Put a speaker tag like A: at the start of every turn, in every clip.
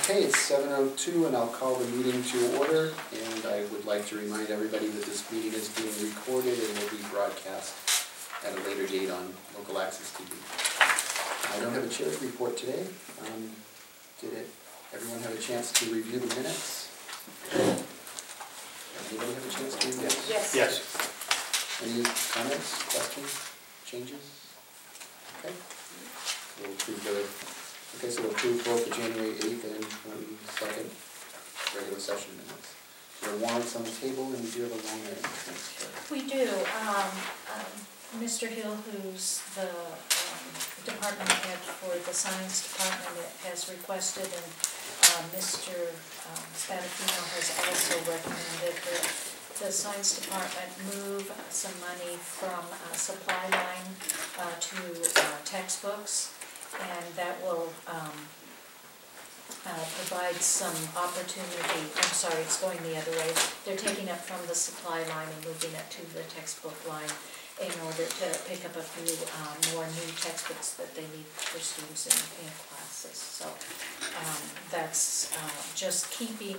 A: Okay, it's 7:02 and I'll call the meeting to order, and I would like to remind everybody that this meeting is being recorded and will be broadcast at a later date on Local Access TV. I don't have a chair's report today. Did everyone have a chance to review the minutes? Anybody have a chance to review?
B: Yes.
C: Yes.
A: Any comments, questions, changes? Okay. We'll approve so we'll approve both the January 8th and 22nd regular session minutes. There are warrants on the table, and we do have a line item transfer.
B: We do. Mr. Hill, who's the department head for the science department, has requested, and Mr. Spadafino has also recommended that the science department move some money from supply line to textbooks, and that will provide some opportunity. I'm sorry, it's going the other way. They're taking it from the supply line and moving it to the textbook line in order to pick up a few more new textbooks that they need for students in classes. So that's just keeping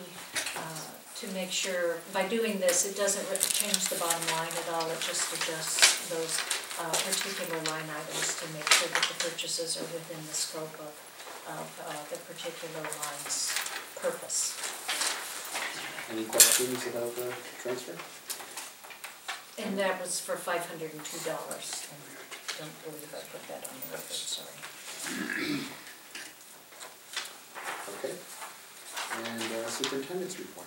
B: to make sure, by doing this, it doesn't change the bottom line at all. It just adjusts those particular line items to make sure that the purchases are within the scope of the particular line's purpose.
A: Any questions about the transfer?
B: And that was for $502. I don't believe I put that on the record, sorry.
A: Okay. And superintendent's report.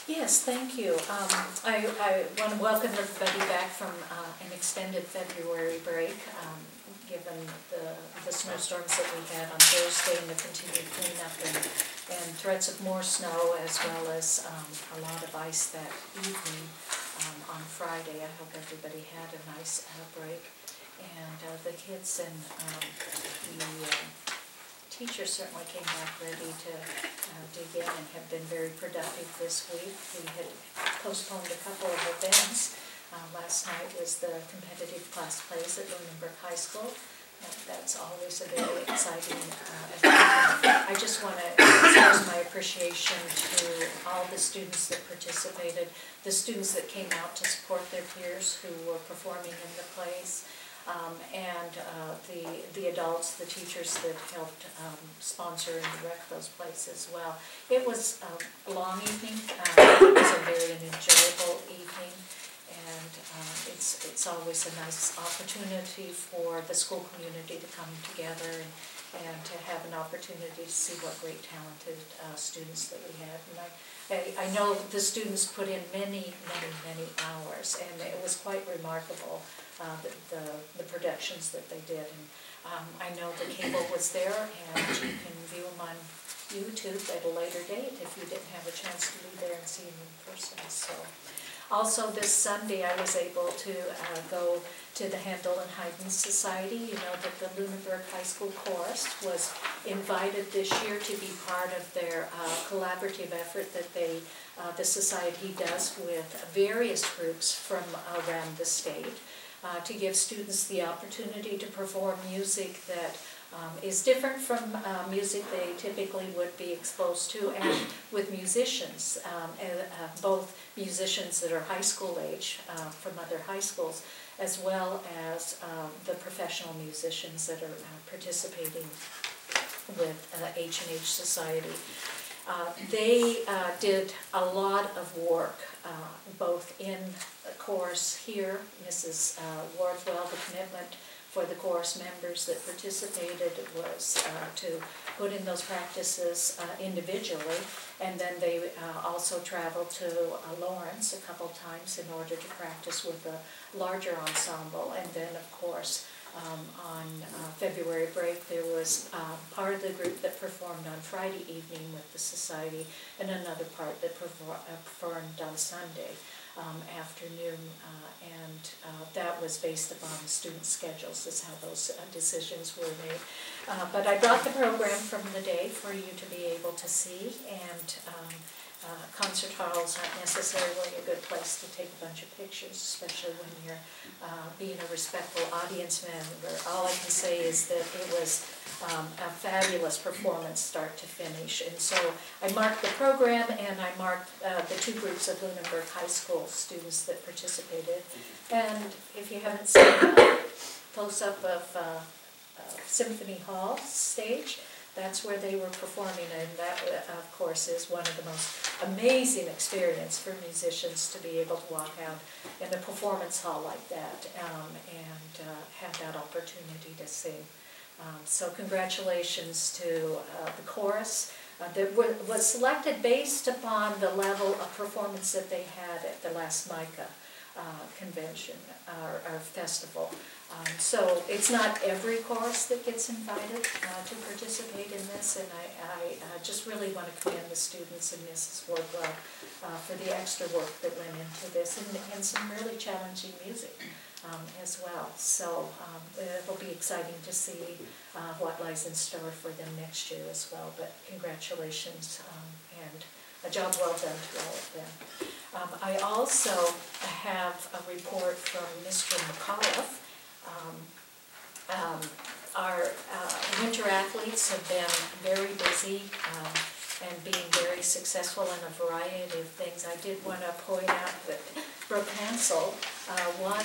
B: Yes, thank you. I want to welcome everybody back from an extended February break, given the snowstorms that we had on Thursday and the continued cleanup and threats of more snow, as well as a lot of ice that evening on Friday. I hope everybody had a nice break. And the kids and the teachers certainly came back ready to dig in and have been very productive this week. We had postponed a couple of events. Last night was the competitive class plays at Lunenburg High School. That's always a very exciting event. I just want to express my appreciation to all the students that participated, the students that came out to support their peers who were performing in the plays, and the adults, the teachers that helped sponsor and direct those plays as well. It was a long evening. It was a very enjoyable evening. And it's always a nice opportunity for the school community to come together and to have an opportunity to see what great talented students that we have. And I know the students put in many hours, and it was quite remarkable, the productions that they did. And I know the cable was there, and you can view them on YouTube at a later date if you didn't have a chance to be there and see them in person. So. Also this Sunday I was able to go to the Handel and Haydn Society. You know that the Lunenburg High School Chorus was invited this year to be part of their collaborative effort that the society does with various groups from around the state to give students the opportunity to perform music that is different from music they typically would be exposed to, and with musicians, both musicians that are high school age from other high schools, as well as the professional musicians that are participating with H&H Society. They did a lot of work, both in the chorus here. Mrs. Wardwell, the commitment for the chorus members that participated was to put in those practices individually, and then they also traveled to Lawrence a couple times in order to practice with a larger ensemble. And then of course on February break there was part of the group that performed on Friday evening with the society, and another part that performed on Sunday afternoon, and that was based upon the student schedules. Is how those decisions were made. But I brought the program from the day for you to be able to see, and concert halls aren't necessarily a good place to take a bunch of pictures, especially when you're being a respectful audience member. All I can say is that it was a fabulous performance start to finish. And so I marked the program, and I marked the two groups of Lunenburg High School students that participated. And if you haven't seen a close-up of Symphony Hall stage, that's where they were performing, and that, of course, is one of the most amazing experiences for musicians to be able to walk out in a performance hall like that and have that opportunity to sing. So congratulations to the chorus that was selected based upon the level of performance that they had at the last MICA convention or festival. So it's not every chorus that gets invited to participate in this, and I just really want to commend the students and Mrs. Wardwell for the extra work that went into this, and some really challenging music as well. So it'll be exciting to see what lies in store for them next year as well, but congratulations and a job well done to all of them. I also have a report from Mr. McAuliffe. Our winter athletes have been very busy and being very successful in a variety of things. I did want to point out that Brooke Hansel won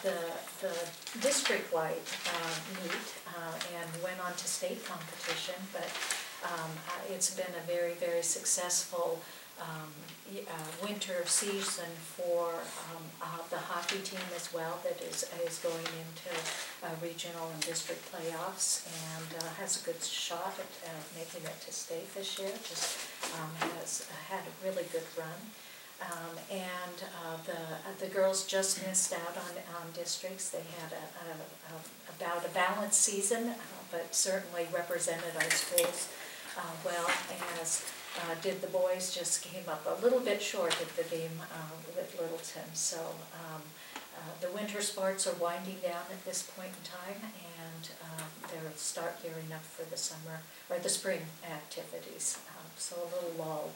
B: the district-wide meet and went on to state competition, but it's been a very, very successful winter season for the hockey team as well, that is going into regional and district playoffs and has a good shot at making it to state this year. Just has had a really good run. And the girls just missed out on districts. They had about a balanced season, but certainly represented our schools well, as did the boys. Just came up a little bit short at the game with Littleton. So the winter sports are winding down at this point in time, and they'll start gearing up for the summer or the spring activities. So a little lull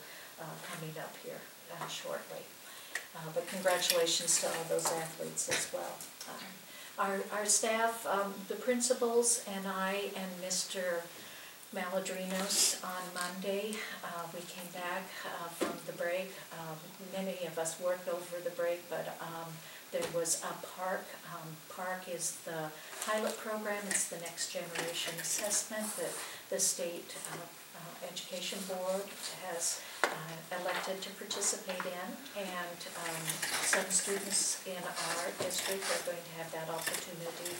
B: coming up here shortly. But congratulations to all those athletes as well. Our staff, the principals and I and Mr. Maladrinos on Monday, we came back from the break. Many of us worked over the break, but there was a PARC. PARC is the pilot program. It's the Next Generation Assessment that the State Education Board has elected to participate in, and some students in our district are going to have that opportunity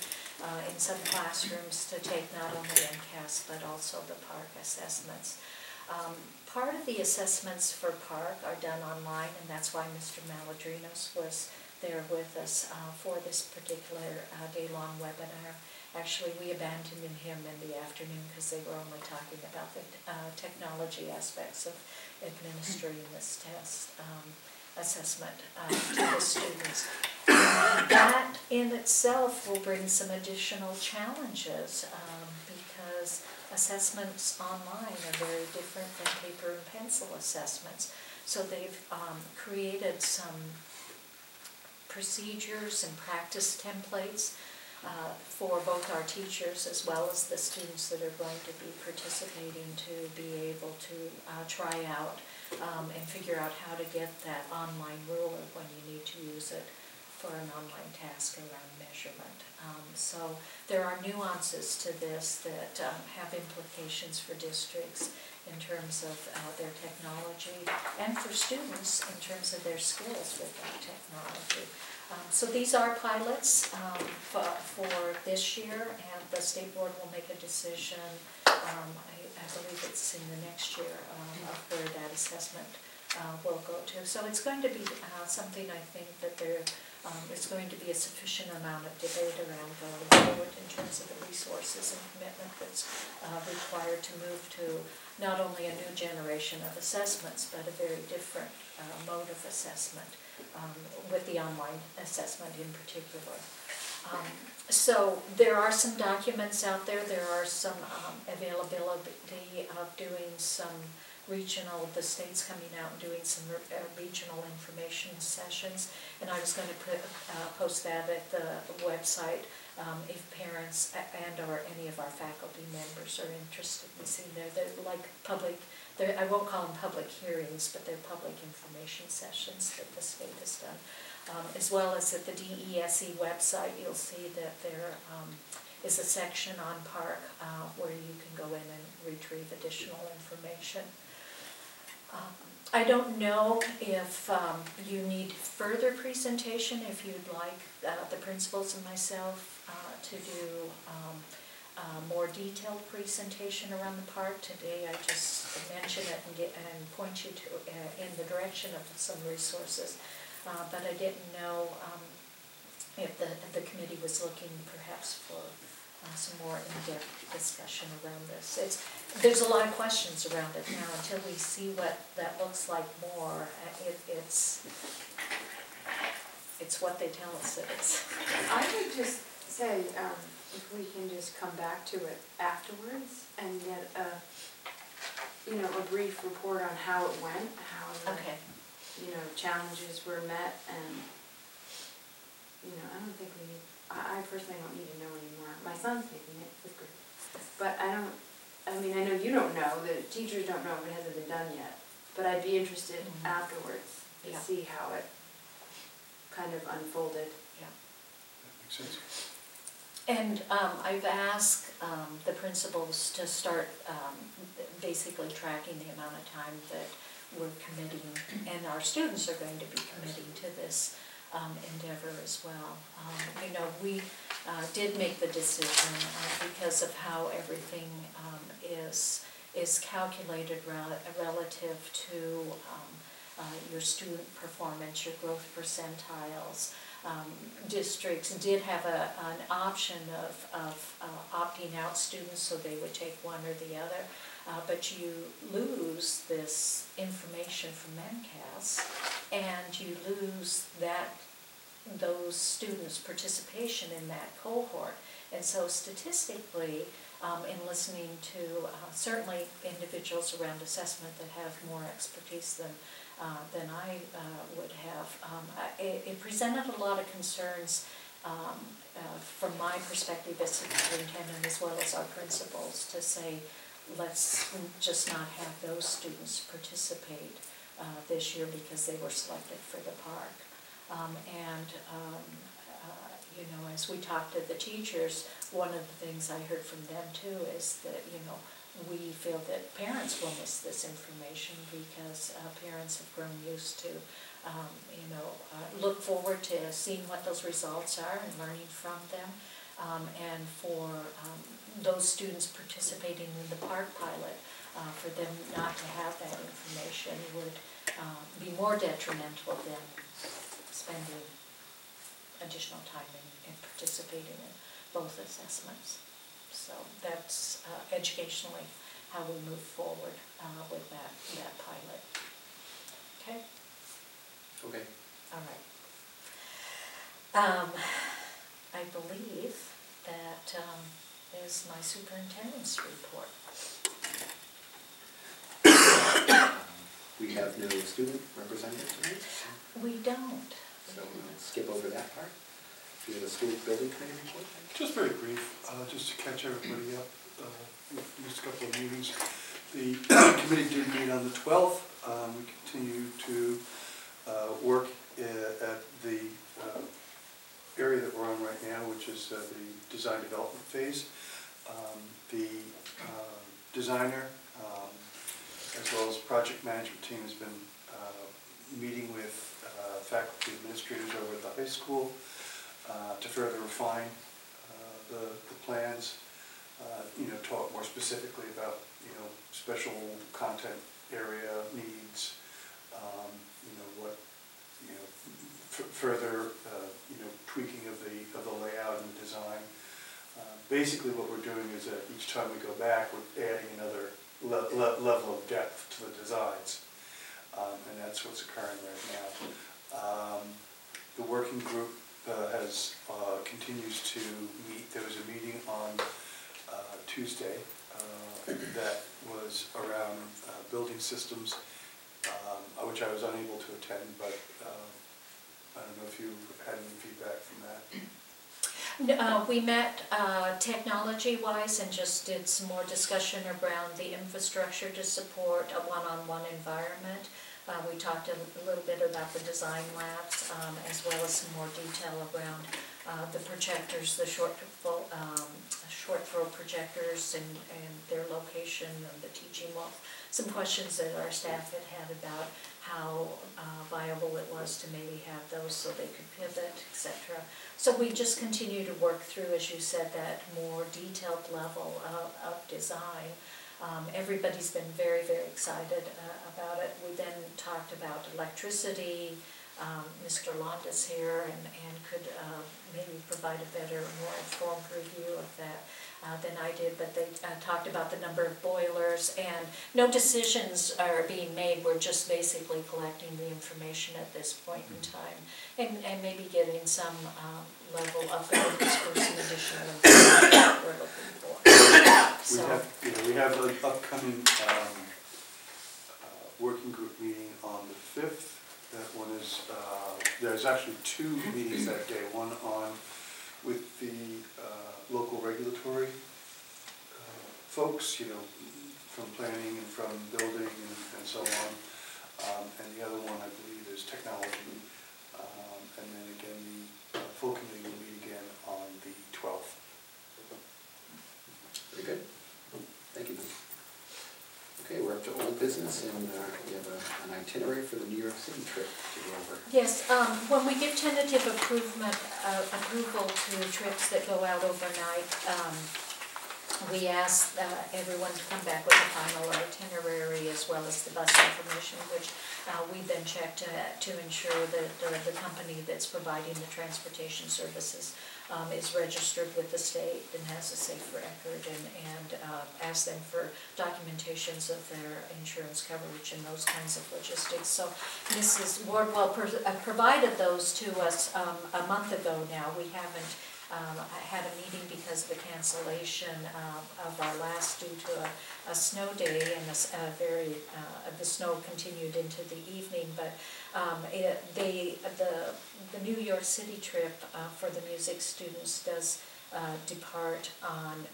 B: in some classrooms to take not only MCAS but also the PARC assessments. Part of the assessments for PARC are done online, and that's why Mr. Maladrinos was there with us for this particular day-long webinar. Actually, we abandoned him in the afternoon because they were only talking about the technology aspects of administering this test assessment to the students. That in itself will bring some additional challenges because assessments online are very different than paper and pencil assessments. So they've created some procedures and practice templates for both our teachers as well as the students that are going to be participating to be able to try out and figure out how to get that online ruler when you need to use it for an online task around measurement. So there are nuances to this that have implications for districts in terms of their technology and for students in terms of their skills with that technology. So these are pilots for this year, and the state board will make a decision, I believe it's in the next year, of where that assessment will go to. So it's going to be something I think that there is going to be a sufficient amount of debate around going forward in terms of the resources and commitment that's required to move to not only a new generation of assessments, but a very different mode of assessment with the online assessment in particular. So there are some documents out there. There are some availability of doing some regional, the state's coming out and doing some regional information sessions, and I was going to post that at the website if parents and/or any of our faculty members are interested in seeing there. They're like public, I won't call them public hearings, but they're public information sessions that the state has done. As well as at the DESE website, you'll see that there is a section on Park where you can go in and retrieve additional information. I don't know if you need further presentation, if you'd like the principals and myself to do a more detailed presentation around the park. Today I just mention it and point you to in the direction of some resources, but I didn't know if the committee was looking perhaps for some more in-depth discussion around this. There's a lot of questions around it now. Until we see what that looks like more, it's what they tell us it is.
C: I would just say, if we can just come back to it afterwards and get a brief report on how it went, how the challenges were met, and I don't think we need. I personally don't need to know anymore. My son's taking it, it's great. But I know you don't know, the teachers don't know if it hasn't been done yet. But I'd be interested afterwards to see how it kind of unfolded.
B: Yeah.
D: That makes sense.
B: And I've asked the principals to start basically tracking the amount of time that we're committing, and our students are going to be committing to this endeavor as well. We did make the decision because of how everything is calculated relative to your student performance, your growth percentiles. Districts did have an option of opting out students, so they would take one or the other. But you lose this information from MCAS, and you lose those students' participation in that cohort. And so statistically, in listening to certainly individuals around assessment that have more expertise than I would have, it presented a lot of concerns from my perspective as superintendent, as well as our principals, to say, let's just not have those students participate this year because they were selected for the park. As we talked to the teachers, one of the things I heard from them too is that, we feel that parents will miss this information because parents have grown used to, look forward to seeing what those results are and learning from them. And for those students participating in the park pilot, for them not to have that information would be more detrimental than spending additional time in participating in both assessments. So that's educationally how we move forward with that pilot. Okay?
A: Okay.
B: All right. I believe that is my superintendent's report.
A: We have no student representative tonight,
B: We don't.
A: so we'll skip over that part. Do you have a school building committee report?
D: Just very brief, just to catch everybody up, we've used a couple of meetings. The committee did meet on the 12th. We continue to work at the area that we're on right now, which is the design development phase. The designer, as well as project management team, has been meeting with faculty administrators over at the high school to further refine the plans, talk more specifically about, special content area needs, what, further, tweaking of the layout and the design. Basically what we're doing is that each time we go back, we're adding another level of depth to the designs, and that's what's occurring right now. The working group continues to meet. There was a meeting on Tuesday that was was around building systems, which I was unable to attend, but I don't know if you had any feedback from that.
B: We met technology-wise and just did some more discussion around the infrastructure to support a one-on-one environment. We talked a little bit about the design labs, as well as some more detail around the projectors, the short throw projectors and their location and the teaching. Well, some questions that our staff had about how viable it was to maybe have those so they could pivot, etc. So we just continue to work through, as you said, that more detailed level of design. Everybody's been very, very excited about it. We then talked about electricity. Mr. Londa's here and could maybe provide a better, more informed review of that than I did, but they talked about the number of boilers, and no decisions are being made. We're just basically collecting the information at this point in time and maybe getting some level of guidance for some additional information that we're looking for. So,
D: We have an upcoming working group meeting on the 5th. That one is, there's actually 2 meetings that day, one on with the local regulatory folks, from planning and from building and so on. And the other one, I believe, is technology. And then again, the full committee will meet again on the 12th.
A: Very good. Thank you. Okay, we're up to old business, and we have an itinerary for the New York City trip to go over.
B: yes, when we give tentative approval to trips that go out overnight, we ask everyone to come back with a final itinerary as well as the bus information, which we then check to ensure that the company that's providing the transportation services is registered with the state and has a safe record, and ask them for documentations of their insurance coverage and those kinds of logistics. So Mrs. Wardwell provided those to us a month ago now. We haven't had a meeting because of the cancellation of our last due to a snow day, and the snow continued into the evening. But the New York City trip for the music students does depart on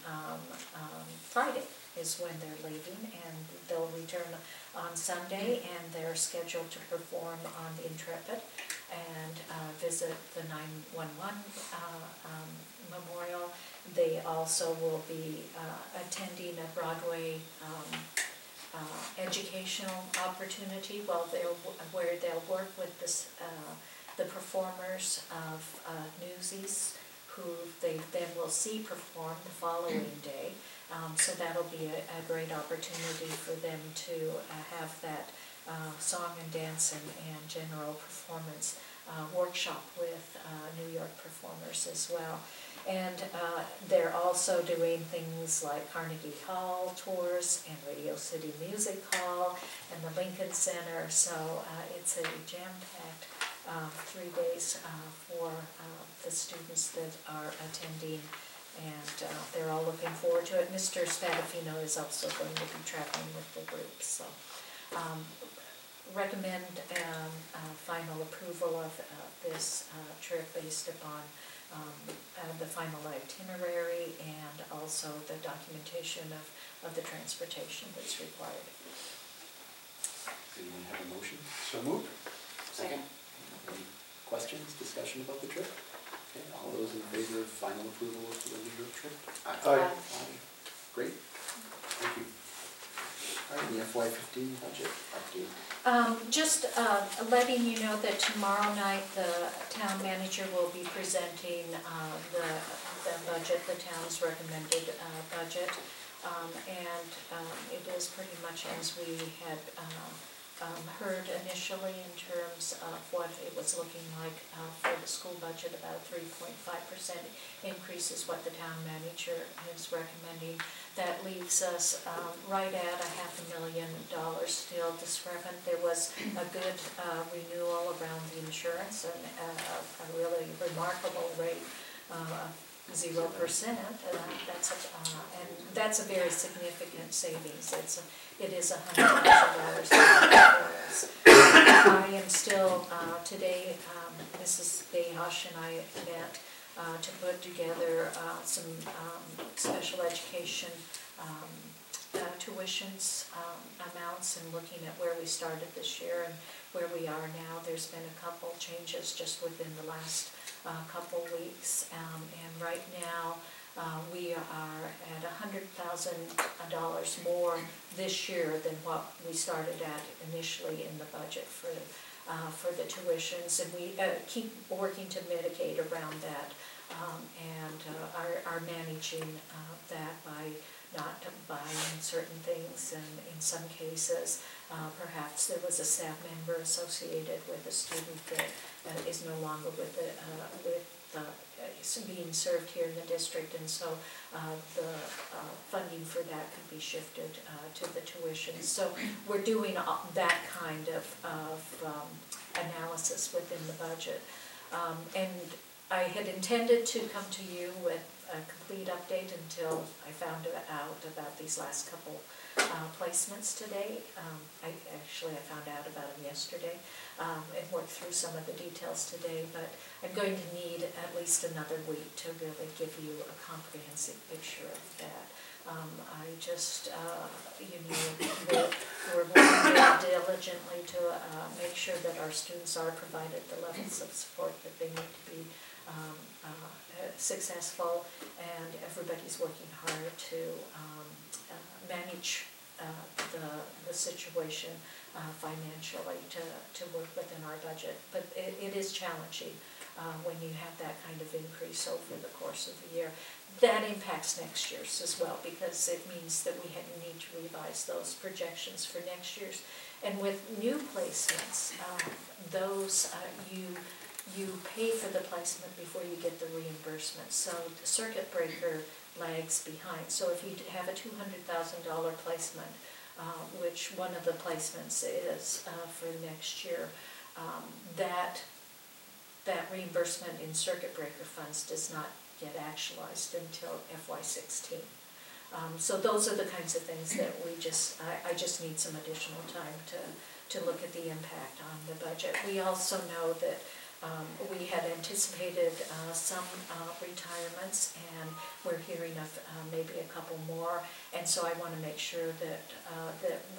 B: Friday is when they're leaving, and they'll return on Sunday, and they're scheduled to perform on the Intrepid and visit the 911 memorial. They also will be attending a Broadway educational opportunity where they'll work with the performers of Newsies, who they then will see perform the following day. So that'll be a great opportunity for them to have that song and dance and general performance workshop with New York performers as well. And they're also doing things like Carnegie Hall tours and Radio City Music Hall and the Lincoln Center. So it's a jam-packed 3 days for the students that are attending, and they're all looking forward to it. Mr. Spadafino is also going to be traveling with the group. So recommend final approval of this trip based upon the final itinerary and also the documentation of the transportation that's required.
A: Does anyone have a motion?
D: So moved.
A: Second. Any questions, discussion about the trip? Okay, all those in favor of final approval of the New York trip?
D: Aye.
A: Aye. Great. Thank you. All right, the FY15 budget update.
B: Just letting you know that tomorrow night the town manager will be presenting the budget, the town's recommended budget, and it is pretty much as we had heard initially in terms of what it was looking like for the school budget. About a 3.5% increase is what the town manager is recommending. That leaves us right at $500,000 still discrepant. There was a good renewal around the insurance, and a really remarkable rate, 0%, and that's a very significant savings. It is $100,000 for us. I am still, today, Mrs. Bayhosh and I met to put together some special education tuitions amounts, and looking at where we started this year and where we are now. There's been a couple changes just within the last couple weeks, and right now we are at $100,000 more this year than what we started at initially in the budget for the tuitions, and we keep working to mitigate around that, and are managing that by not buying certain things, and in some cases perhaps there was a staff member associated with a student that is no longer being served here in the district, and so the funding for that could be shifted to the tuition. So we're doing that kind of analysis within the budget. And I had intended to come to you with a complete update until I found out about these last couple placements today. I found out about them yesterday and worked through some of the details today, but I'm going to need at least another week to really give you a comprehensive picture of that. I just, we're working very diligently to make sure that our students are provided the levels of support that they need to be successful, and everybody's working hard to manage the situation financially to work within our budget. But it is challenging when you have that kind of increase over the course of the year. That impacts next year's as well, because it means that we need to revise those projections for next year's. And with new placements, those you pay for the placement before you get the reimbursement. So the circuit breaker lags behind. So if you have a $200,000 placement, which one of the placements is for next year, that reimbursement in circuit breaker funds does not get actualized until FY16. So those are the kinds of things that I just need some additional time to look at the impact on the budget. We also know that we had anticipated some retirements, and we're hearing of maybe a couple more, and so I want to make sure that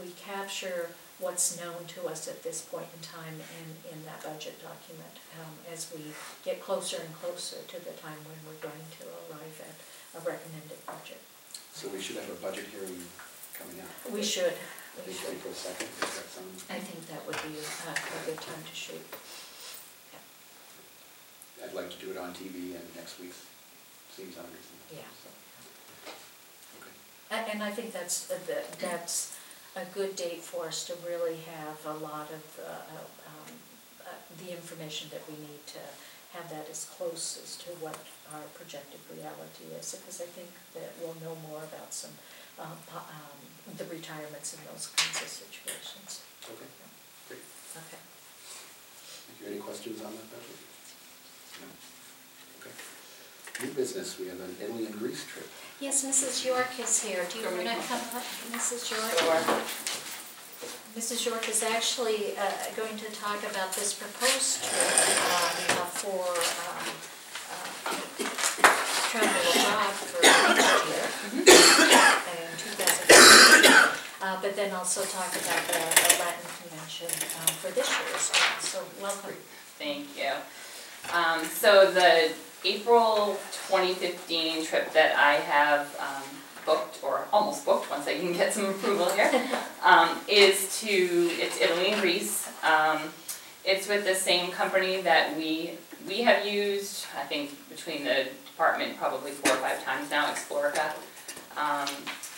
B: we capture what's known to us at this point in time in that budget document as we get closer and closer to the time when we're going to arrive at a recommended budget.
A: So we should have a budget hearing coming up.
B: We should.
A: I think April 2nd, does that sound?
B: I think that would be a good time to shoot.
A: I'd like to do it on TV, and next week seems unreasonable.
B: Yeah.
A: So. Okay.
B: And I think that's a good date for us to really have a lot of the information that we need to have that as close as to what our projected reality is, because I think that we'll know more about some the retirements in those kinds of situations.
A: Okay, great.
B: Okay.
A: Thank you. Any questions on that budget? No. Okay. New business, we have an Italy and Greece trip.
B: Yes, Mrs. York is here. Do you want to come up, Mrs. York?
E: Sure.
B: Mrs. York is actually going to talk about this proposed trip for travel abroad for next year in 2015, but then also talk about the Latin convention for this year as well. So welcome.
E: Thank you. So the April 2015 trip that I have booked, or almost booked once I can get some approval here, it's Italy and Greece. It's with the same company that we have used, I think, between the department probably 4 or 5 times now, Explorica.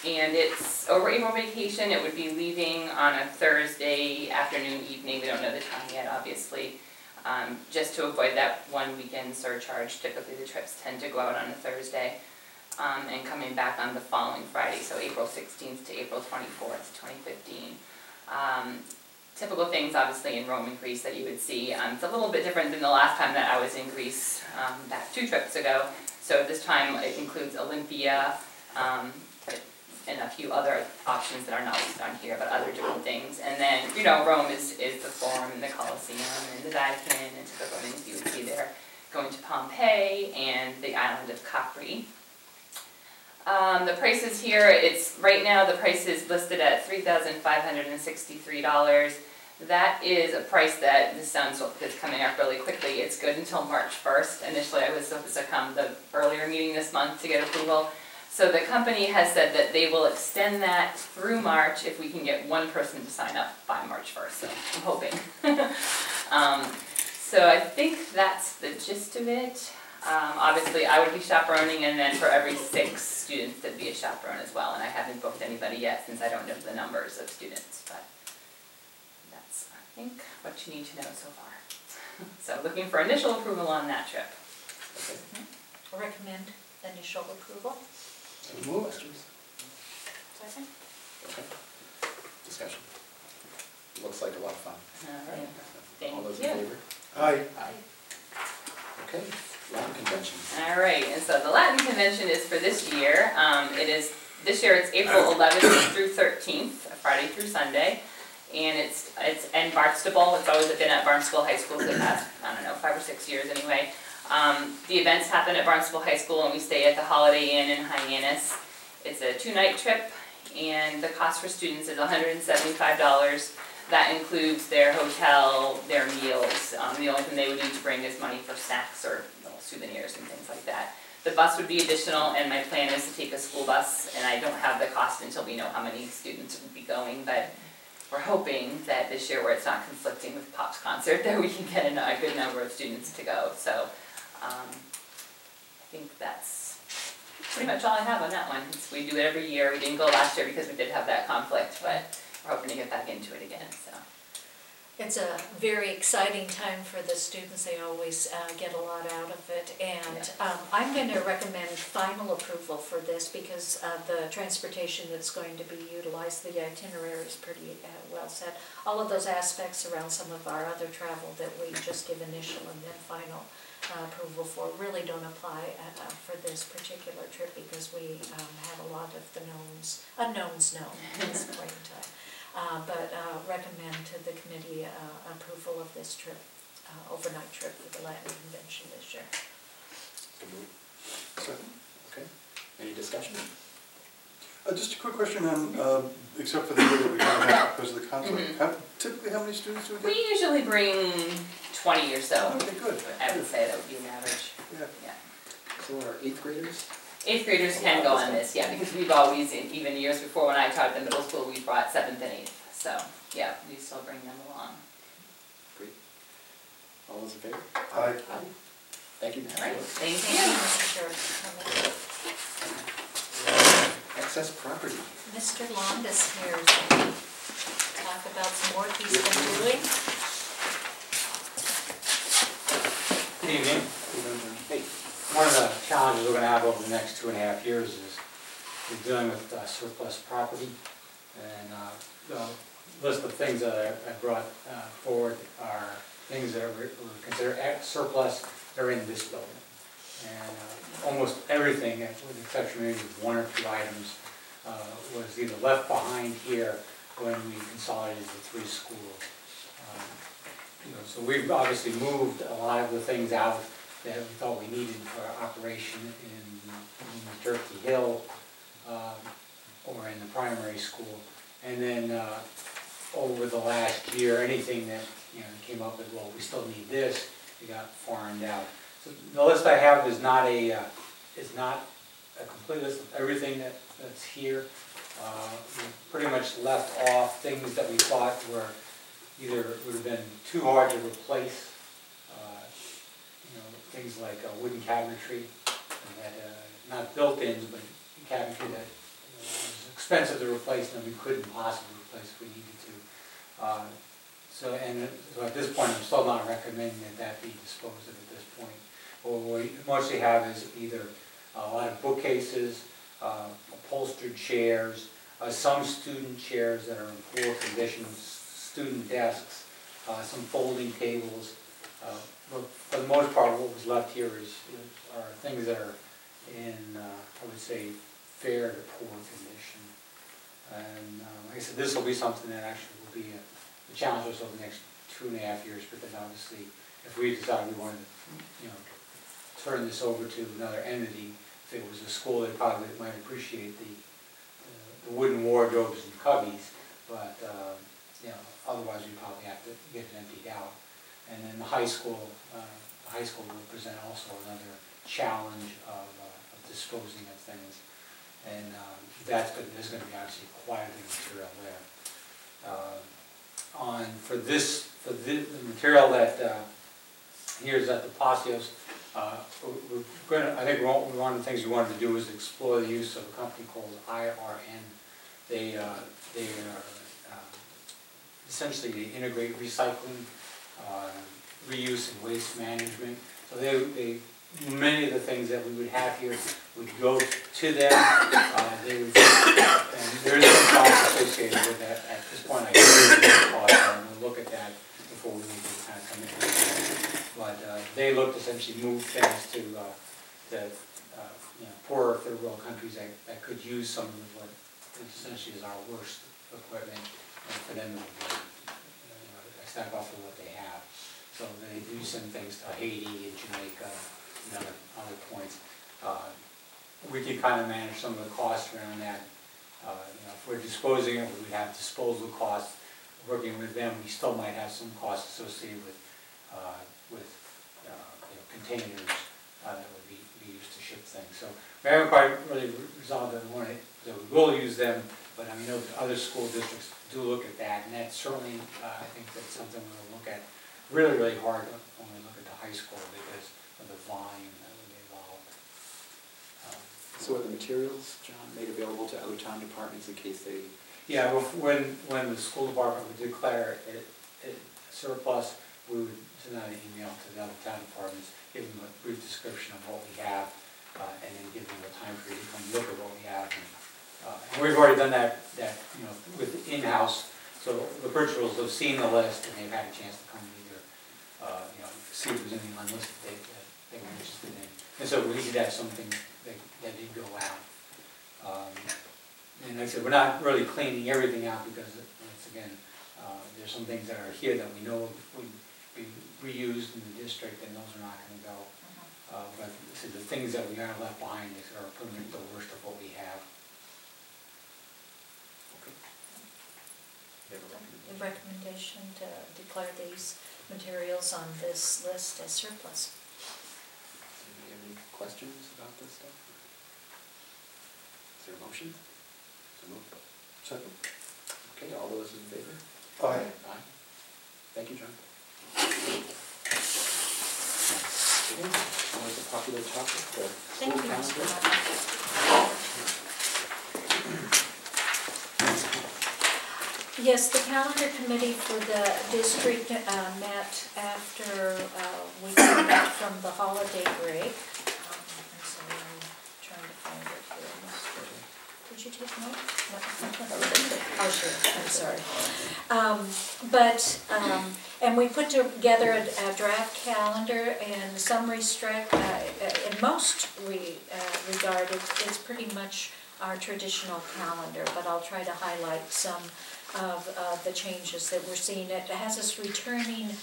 E: And it's over April vacation. It would be leaving on a Thursday afternoon, evening. We don't know the time yet, obviously. Just to avoid that one weekend surcharge. Typically the trips tend to go out on a Thursday and coming back on the following Friday, so April 16th to April 24th, 2015. Typical things obviously in Rome and Greece that you would see. It's a little bit different than the last time that I was in Greece back 2 trips ago. So this time it includes Olympia, and a few other options that are not listed on here, but other different things. And then, Rome is the Forum and the Colosseum and the Vatican and typical things you would see there. Going to Pompeii and the island of Capri. The prices here, right now the price is listed at $3,563. That is a price that, this sounds like it's coming up really quickly, it's good until March 1st. Initially I was supposed to come the earlier meeting this month to get approval. So the company has said that they will extend that through March if we can get one person to sign up by March 1st, so I'm hoping. So I think that's the gist of it. Obviously I would be chaperoning, and then for every 6 students there'd be a chaperone as well, and I haven't booked anybody yet since I don't know the numbers of students, but that's, I think, what you need to know so far. So looking for initial approval on that trip.
A: Okay.
B: Recommend initial approval.
A: Any more questions?
B: Second.
A: Okay. Discussion. Looks like a lot of fun.
E: All right, thank
A: All those in
E: you.
A: favor?
D: Aye.
A: Aye. Okay, Latin convention.
E: All right, and so the Latin convention is for this year. This year it's April 11th through 13th, Friday through Sunday. And it's in Barnstable. It's always been at Barnstable High School for the past, 5 or 6 years anyway. The events happen at Barnstable High School, and we stay at the Holiday Inn in Hyannis. It's a 2-night trip, and the cost for students is $175. That includes their hotel, their meals. The only thing they would need to bring is money for snacks or little souvenirs and things like that. The bus would be additional, and my plan is to take a school bus, and I don't have the cost until we know how many students would be going, but we're hoping that this year, where it's not conflicting with Pop's concert, that we can get a good number of students to go. So I think that's pretty much all I have on that one. We do it every year. We didn't go last year because we did have that conflict, but we're hoping to get back into it again. So.
B: It's a very exciting time for the students. They always get a lot out of it. And I'm going to recommend final approval for this because the transportation that's going to be utilized, the itinerary is pretty well set. All of those aspects around some of our other travel that we just give initial and then final approval for really don't apply for this particular trip because we have a lot of the unknowns known at this point in time. But recommend to the committee approval of this trip, overnight trip for the Latin Convention this year.
D: Second.
A: Okay, any discussion?
D: Just a quick question on, except for the year that we don't have because of the conflict, typically how many students do we
E: We
D: get?
E: usually bring 20 or so.
D: Okay, good.
E: I would say that would be an average.
D: Yeah.
A: So our 8th graders?
E: 8th graders can go on this, yeah, because we've always, even years before when I taught at the middle school, we brought 7th and 8th. So, yeah, we still bring them along.
A: Great. All those in favor?
D: Aye.
A: Thank you.
E: All right, thank
B: Thank you,
E: you.
B: Mr. Sheriff, for coming.
A: Excess property.
B: Mr. Longus here to talk about some work he's been doing.
F: Good evening.
A: Hey.
F: One of the challenges we're going to have over the next 2.5 years is we're dealing with surplus property. And the list of things that I brought forward are things that were considered surplus that are in this building. And almost everything, with the exception maybe of 1 or 2 items, was either left behind here when we consolidated the 3 schools. So we've obviously moved a lot of the things out that we thought we needed for our operation in Turkey Hill or in the primary school. And then over the last year, anything that came up with, well, we still need this, we got foreigned out. So the list I have is not a complete list of everything that's here. We pretty much left off things that we thought were either would have been too hard to replace. Things like wooden cabinetry that not built-ins, but cabinetry that was expensive to replace and we couldn't possibly replace if we needed to. So at this point, I'm still not recommending that be disposed of at this point. What we mostly have is either a lot of bookcases, upholstered chairs, some student chairs that are in poor condition, student desks, some folding tables. For the most part, what was left here are things that are in, I would say, fair to poor condition. And like I said, this will be something that actually will be a challenge for us over the next 2.5 years, but then obviously, if we decide we wanted to, turn this over to another entity, if it was a school, they probably might appreciate the wooden wardrobes and cubbies, but, otherwise we probably have to get it emptied out. And then the high school will present also another challenge of disposing of things. And there's going to be obviously quite a bit of material there. The material that here's at the Passios, I think one of the things we wanted to do was explore the use of a company called IRN. They are essentially they integrate recycling, reuse, and waste management. So many of the things that we would have here would go to them. And there is some cost associated with that. At this point, I can't cost, and we'll look at that before we need to kind of come in. But they look to essentially move things to poorer third world countries that could use some of what essentially is our worst equipment, and for them to stack off of what they have. So they do send things to Haiti and Jamaica and other points. We can kind of manage some of the costs around that. If we're disposing of it, we have disposal costs. Working with them, we still might have some costs associated with containers that would be used to ship things. So we haven't quite really resolved that we will use them, but I know that other school districts do look at that, and that's certainly, I think that's something we'll look at really, really hard when we look at the high school because of the volume that would be involved.
A: So are the materials, John, made available to other town departments in case they...
F: Yeah, well, when the school department would declare it surplus, we would send out an email to the other town departments, give them a brief description of what we have, and then give them a time period to come look at what we have. And we've already done that with in-house, so the principals have seen the list and they've had a chance to come either, see if there's anything unlisted that they were interested in. And so we did have something that did go out. And like I said, we're not really cleaning everything out because, once again, there's some things that are here that we know would be reused in the district, and those are not going to go. But so the things that we are left behind are pretty much the worst of what we have.
A: Okay. You have a recommendation?
B: The recommendation to declare these materials on this list as surplus.
A: Anybody have any questions about this stuff? Is there a motion?
D: Second?
A: Okay, all those in favor?
D: Aye.
A: Aye. Thank you, John. Okay, always a popular topic, the
B: Thank
A: school
B: you, Mr.
A: calendar.
B: Martin. Yes, the calendar committee for the district met after we came back from the holiday break. I'm sorry, I'm trying to find it here. Did you take notes? No. Oh, sure, I'm sorry. And we put together a draft calendar, and some restrict, in most regard, it's pretty much our traditional calendar, but I'll try to highlight some of the changes that we're seeing. It has us returning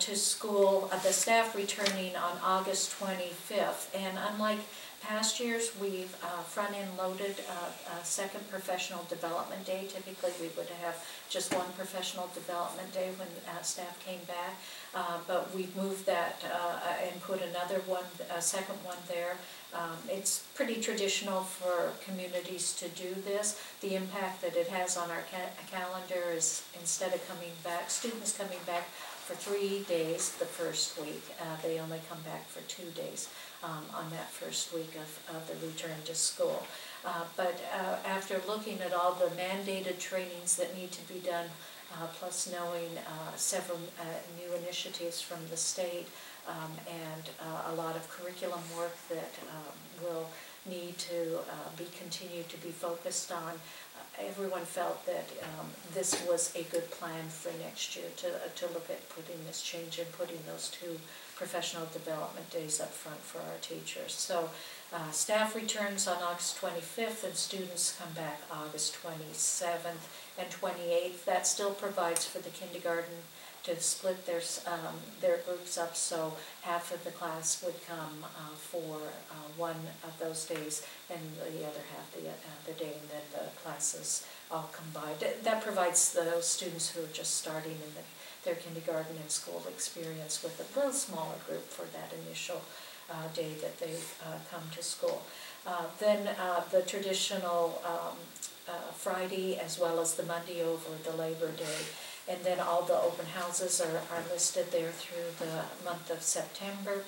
B: to school, the staff returning on August 25th, and unlike past years, we've front-end loaded a second professional development day. Typically, we would have just one professional development day when staff came back, but we've moved that and put another one, a second one there. It's pretty traditional for communities to do this. The impact that it has on our calendar is, instead of coming back, students coming back for 3 days the first week, they only come back for 2 days on that first week of the return to school. But after looking at all the mandated trainings that need to be done, plus knowing several new initiatives from the state, and a lot of curriculum work that will need to be continued to be focused on, everyone felt that this was a good plan for next year to look at putting this change and putting those 2 professional development days up front for our teachers. So staff returns on August 25th and students come back August 27th and 28th. That still provides for the kindergarten to split their groups up, so half of the class would come for one of those days and the other half the day, and then the classes all combined. That provides those students who are just starting in their kindergarten and school experience with a little smaller group for that initial day that they've come to school. Then the traditional Friday as well as the Monday over the Labor Day. And then all the open houses are listed there through the month of September.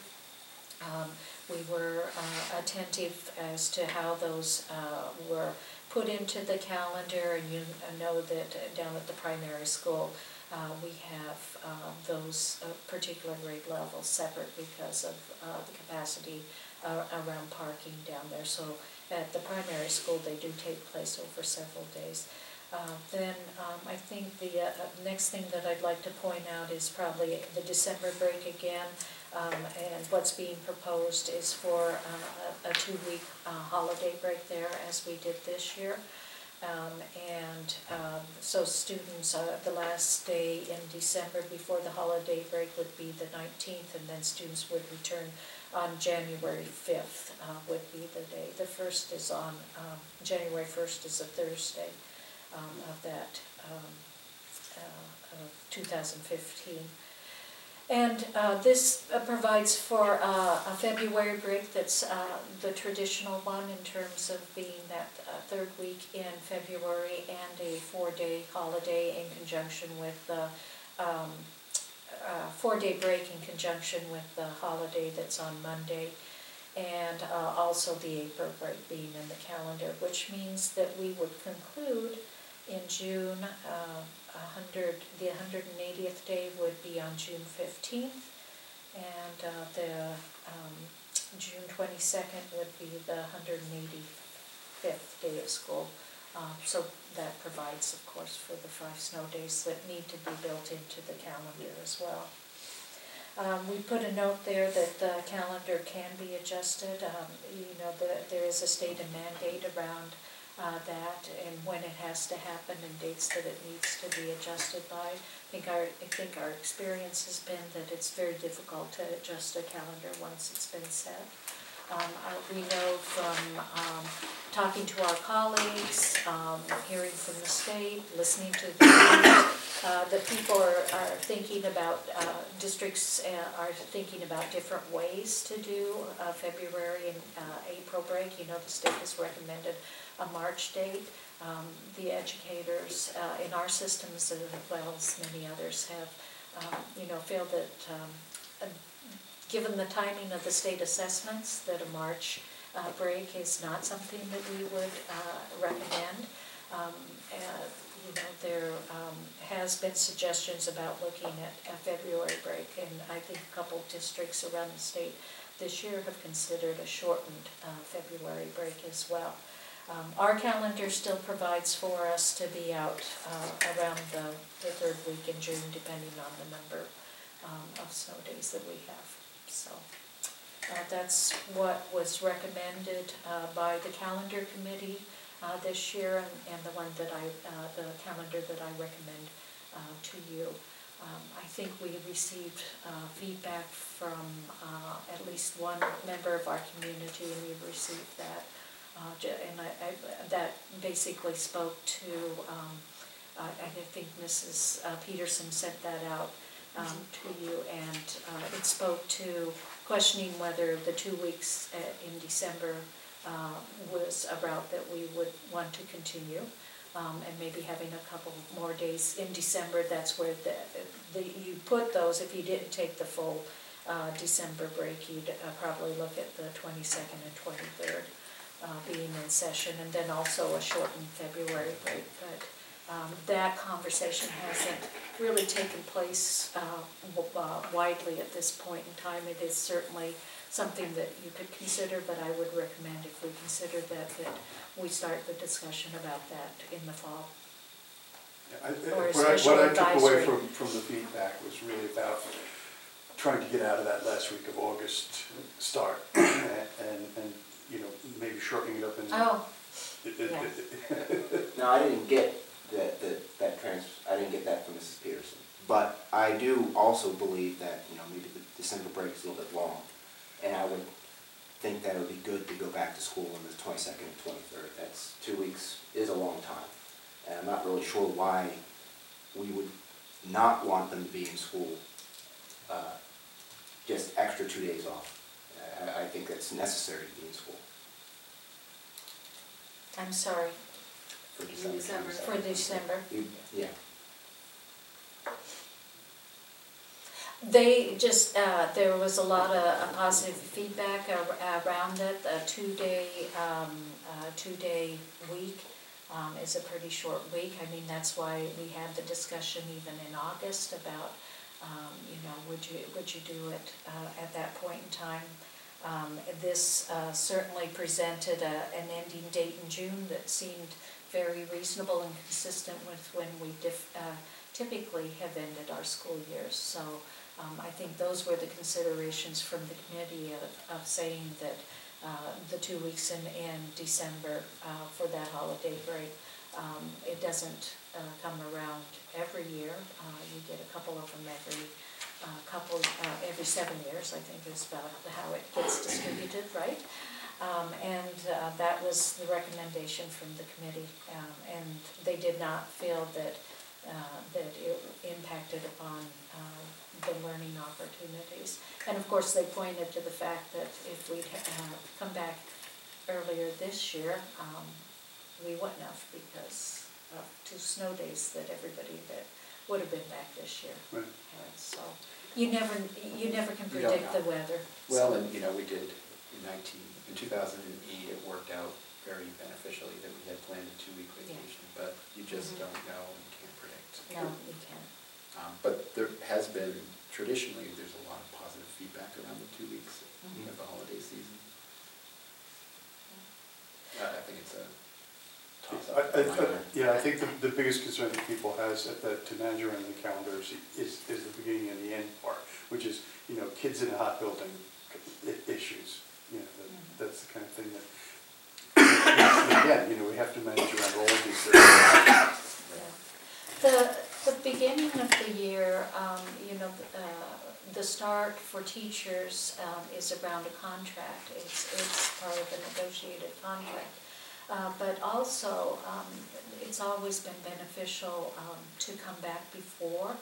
B: We were attentive as to how those were put into the calendar, and you know that down at the primary school we have those particular grade levels separate because of the capacity around parking down there. So at the primary school they do take place over several days. Then I think the next thing that I'd like to point out is probably the December break again, and what's being proposed is for a 2-week holiday break there as we did this year. So students, the last day in December before the holiday break would be the 19th, and then students would return on January 5th would be the day. The first is on, January 1st is a Thursday. Of that 2015. And this provides for a February break that's the traditional one in terms of being that 3rd week in February, and a 4-day holiday in conjunction with the 4-day break in conjunction with the holiday that's on Monday. And also the April break being in the calendar, which means that we would conclude in June. The 180th day would be on June 15th, and the June 22nd would be the 185th day of school. So that provides, of course, for the 5 snow days that need to be built into the calendar as well. We put a note there that the calendar can be adjusted. You know, there is a state mandate around that, and when it has to happen, and dates that it needs to be adjusted by. I think our experience has been that it's very difficult to adjust a calendar once it's been set. We know from talking to our colleagues, hearing from the state, listening to the news, that people are thinking about, districts are thinking about different ways to do February and April break. You know, the state has recommended a March date. The educators in our systems, as well as many others, have feel that given the timing of the state assessments, that a March break is not something that we would recommend. There has been suggestions about looking at a February break, and I think a couple of districts around the state this year have considered a shortened February break as well. Our calendar still provides for us to be out around the 3rd week in June, depending on the number of snow days that we have. So that's what was recommended by the calendar committee this year, and the one that the calendar that I recommend to you. I think we received feedback from at least one member of our community, and we've received that. And that basically spoke to, I think Mrs. Peterson sent that out to you, and it spoke to questioning whether the 2 weeks in December was a route that we would want to continue, and maybe having a couple more days in December. That's where you put those. If you didn't take the full December break, you'd probably look at the 22nd and 23rd. Being in session, and then also a shortened February break. But that conversation hasn't really taken place widely at this point in time. It is certainly something that you could consider, but I would recommend if we consider that we start the discussion about that in the fall. Or a
D: What I
B: special
D: took away
B: advisory.
D: from the feedback was really about trying to get out of that last week of August start, and, you know, maybe shortening it up in.
B: Oh,
G: No, I didn't get I didn't get that from Mrs. Peterson. But I do also believe that, you know, maybe the December break is a little bit long. And I would think that it would be good to go back to school on the 22nd and 23rd. That's 2 weeks is a long time. And I'm not really sure why we would not want them to be in school, just extra 2 days off. I think it's necessary to be in school
B: I'm sorry,
G: for December.
C: December.
B: for December.
G: Yeah.
B: They just, there was a lot of positive feedback around it. A two-day week is a pretty short week. I mean, that's why we had the discussion even in August about, you know, would you do it at that point in time? This certainly presented an ending date in June that seemed very reasonable and consistent with when we typically have ended our school years. So I think those were the considerations from the committee of saying that the 2 weeks in December for that holiday break, it doesn't come around every year. You get a couple of them every 7 years, I think is about how it gets distributed, right? And that was the recommendation from the committee, and they did not feel that it impacted upon the learning opportunities. And of course, they pointed to the fact that if we'd come back earlier this year, we wouldn't have, because of 2 snow days that everybody that would have been back this year.
D: Right.
B: So you never can
A: You don't
B: predict the
A: know.
B: weather.
A: Well, and you know, we did in 2008, it worked out very beneficially that we had planned a 2-week vacation, but you just don't know and can't predict.
B: No, we can't.
A: But there has been, traditionally, there's a lot of positive feedback around the 2 weeks
B: Mhm.
A: of the holiday season. I think it's a toss-up.
D: Yeah, I think the biggest concern that people has to manage around the calendars is the beginning and the end part, which is, you know, kids in a hot building issues. You know, that's the kind of thing that, again, you know, we have to manage around all of these things.
B: Yeah. The beginning of the year, you know, the start for teachers is around a contract. It's part of a negotiated contract. But also, it's always been beneficial to come back before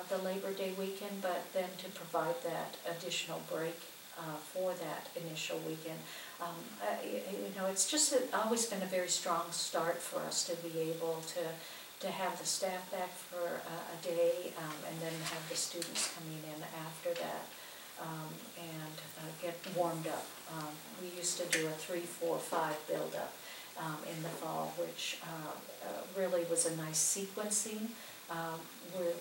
B: the Labor Day weekend, but then to provide that additional break for that initial weekend. You know, it's just always been a very strong start for us to be able to have the staff back for a day, and then have the students coming in after that, and get warmed up. We used to do a 3, 4, 5 build-up in the fall, which really was a nice sequencing. We're,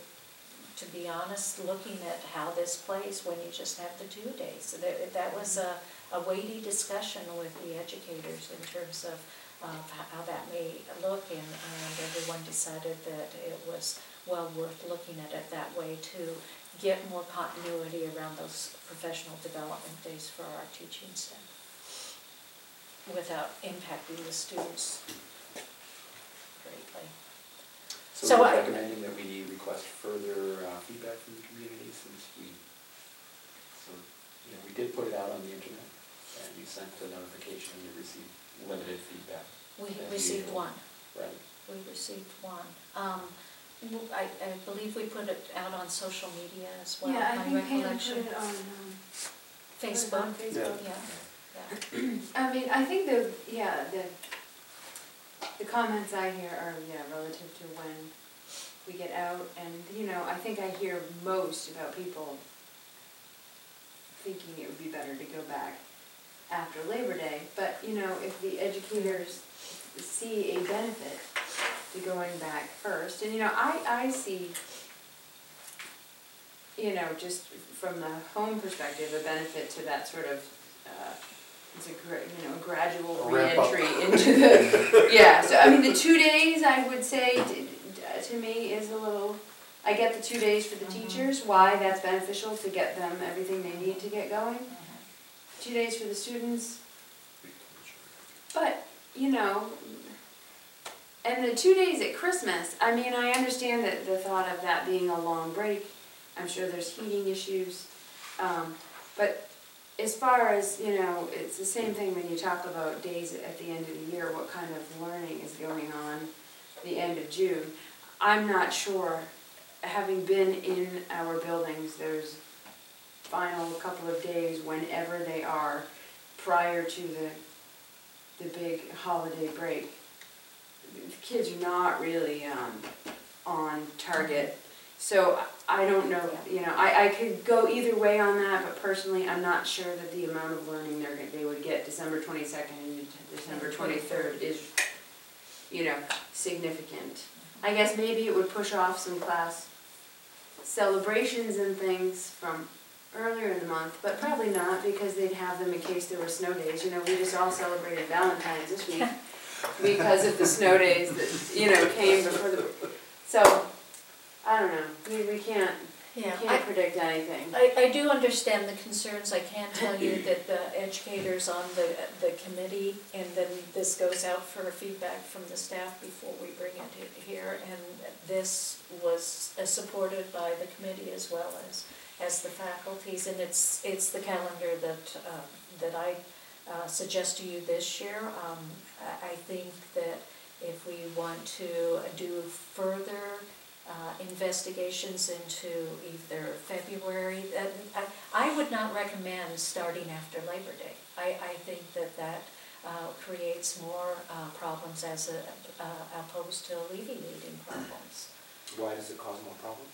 B: to be honest, looking at how this plays when you just have the 2 days. So that was a weighty discussion with the educators in terms of how that may look, and everyone decided that it was well worth looking at it that way to get more continuity around those professional development days for our teaching staff without impacting the students greatly.
A: So
B: So
A: we're
B: I-
A: recommending that we request further feedback from the community, since we did put it out on the internet, and you sent the notification, and you received limited feedback.
B: We
A: as
B: received
A: usual.
B: one.
A: Right.
B: We received one. I believe we put it out on social media as well,
C: Yeah, I
B: my
C: think Pam
B: recollection.
C: put it on
B: Facebook,
C: Facebook.
B: yeah.
C: I mean, I think the comments I hear are, relative to when we get out, and, you know, I think I hear most about people thinking it would be better to go back after Labor Day, but, you know, if the educators see a benefit to going back first, and, you know, I see you know, just from the home perspective, a benefit to that sort of, it's a gradual
D: Ramp up.
C: reentry into the, yeah, so I mean, the 2 days, I would say, to me, is a little, I get the 2 days for the teachers, why that's beneficial to get them everything they need to get going. 2 days for the students, but, you know, and the 2 days at Christmas, I mean, I understand that the thought of that being a long break, I'm sure there's heating issues, but as far as, you know, it's the same thing when you talk about days at the end of the year, what kind of learning is going on the end of June. I'm not sure, having been in our buildings, there's final couple of days, whenever they are, prior to the big holiday break. The kids are not really on target. So I don't know, you know, I could go either way on that, but personally, I'm not sure that the amount of learning they would get December 22nd and December 23rd is, you know, significant. I guess maybe it would push off some class celebrations and things from earlier in the month, but probably not, because they'd have them in case there were snow days. You know, we just all celebrated Valentine's this week because of the snow days that, you know, came before the, so, I don't know, we can't predict anything.
B: I do understand the concerns. I can tell you that the educators on the committee, and then this goes out for feedback from the staff before we bring it here, and this was supported by the committee as well as the faculties, and it's the calendar that I suggest to you this year. I think that if we want to do further investigations into either February, I would not recommend starting after Labor Day. I think that creates more problems as opposed to alleviating problems.
G: Why does it cause more problems?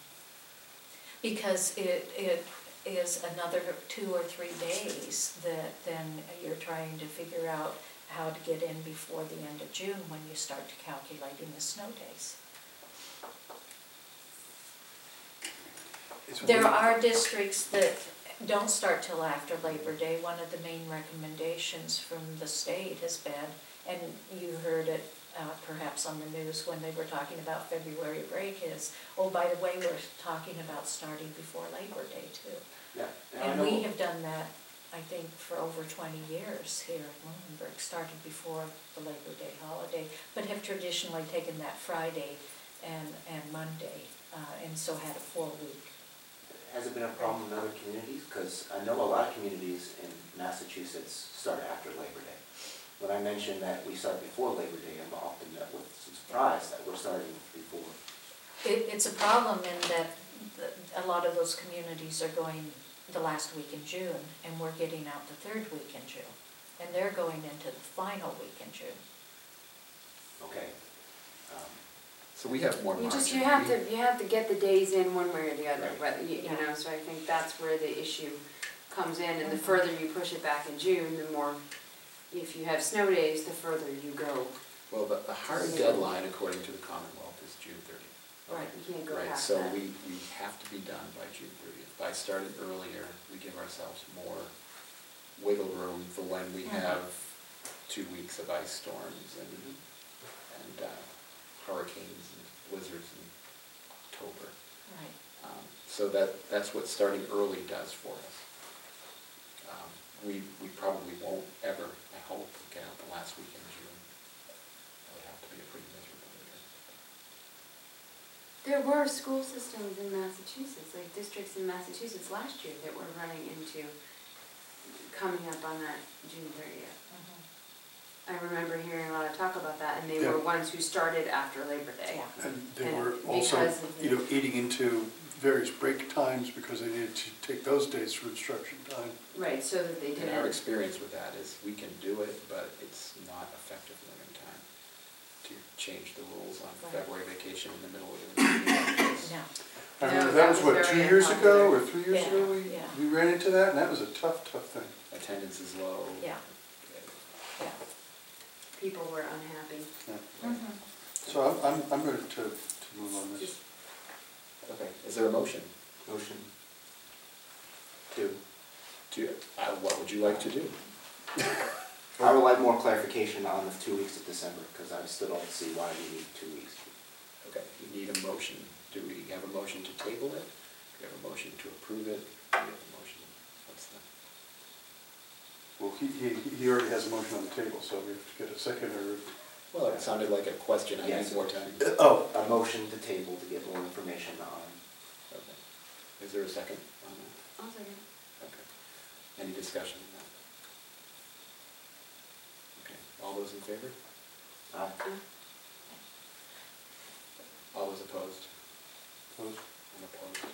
B: Because it is another 2 or 3 days that then you're trying to figure out how to get in before the end of June when you start calculating the snow days. There are districts that don't start till after Labor Day. One of the main recommendations from the state has been, and you heard it perhaps on the news when they were talking about February break, is, oh, by the way, we're talking about starting before Labor Day too.
G: Yeah.
B: And we have done that, I think, for over 20 years here in Lunenburg, started before the Labor Day holiday, but have traditionally taken that Friday and Monday, and so had a full week.
G: Has it been a problem in other communities? Because I know a lot of communities in Massachusetts start after Labor Day. When I mention that we start before Labor Day, I'm often met with some surprise that we're starting before.
B: It's a problem in that a lot of those communities are going the last week in June, and we're getting out the third week in June, and they're going into the final week in June.
G: Okay.
A: So we have more margin.
C: You have to get the days in one way or the other,
G: Right.
C: whether, you know, so I think that's where the issue comes in, and the further you push it back in June, the more, if you have snow days, the further you go.
A: Well, the hard deadline, according to the Commonwealth, is June 30th.
C: Right, you can't go
A: Right,
C: past
A: so
C: that.
A: we have to be done by June 30th. By starting earlier, we give ourselves more wiggle room for when we have 2 weeks of ice storms and hurricanes and blizzards in October.
B: Right.
A: So that's what starting early does for us. We probably won't ever, I hope, get out the last week in June. That would have to be a pretty miserable year.
C: There were school systems in Massachusetts, like districts in Massachusetts last year that were running into coming up on that June 30th. I remember hearing a lot of talk about that, and they were ones who started after Labor Day.
B: Yeah.
D: And they
C: And
D: were also,
C: because of
D: you know, eating into various break times because they needed to take those days for instruction time.
C: Right, so that they
A: And our
C: didn't.
A: experience with that is we can do it, but it's not effective learning time to change the rules on
B: Right.
A: February vacation in the middle of the week.
B: No.
D: I remember
C: No,
D: that was
C: that was
D: what, 2
C: very
D: years ago or
C: unpopular.
D: 3 years
B: Yeah,
D: ago
B: yeah.
D: we ran into that, and that was a tough thing.
A: Attendance is low.
B: Yeah. Yeah.
C: People were unhappy.
D: So I'm ready to move on this.
A: Okay, is there a motion?
G: Motion.
A: What would you like to do?
G: I would like more clarification on the 2 weeks of December, because I still don't see why we need 2 weeks.
A: Okay, you need a motion. Do we have a motion to table it? Do we have a motion to approve it? Do we have a motion? What's that?
D: Well, he already has a motion on the table, so we have to get a second or...
A: Well, it sounded like a question. I
G: Yes.
A: need more time.
G: Oh, a motion to table to get more information on.
A: Okay. Is there a second on that?
C: I'll second.
A: Okay. Any discussion on that? Okay, all those in favor? All those opposed?
D: Opposed?
A: I'm opposed.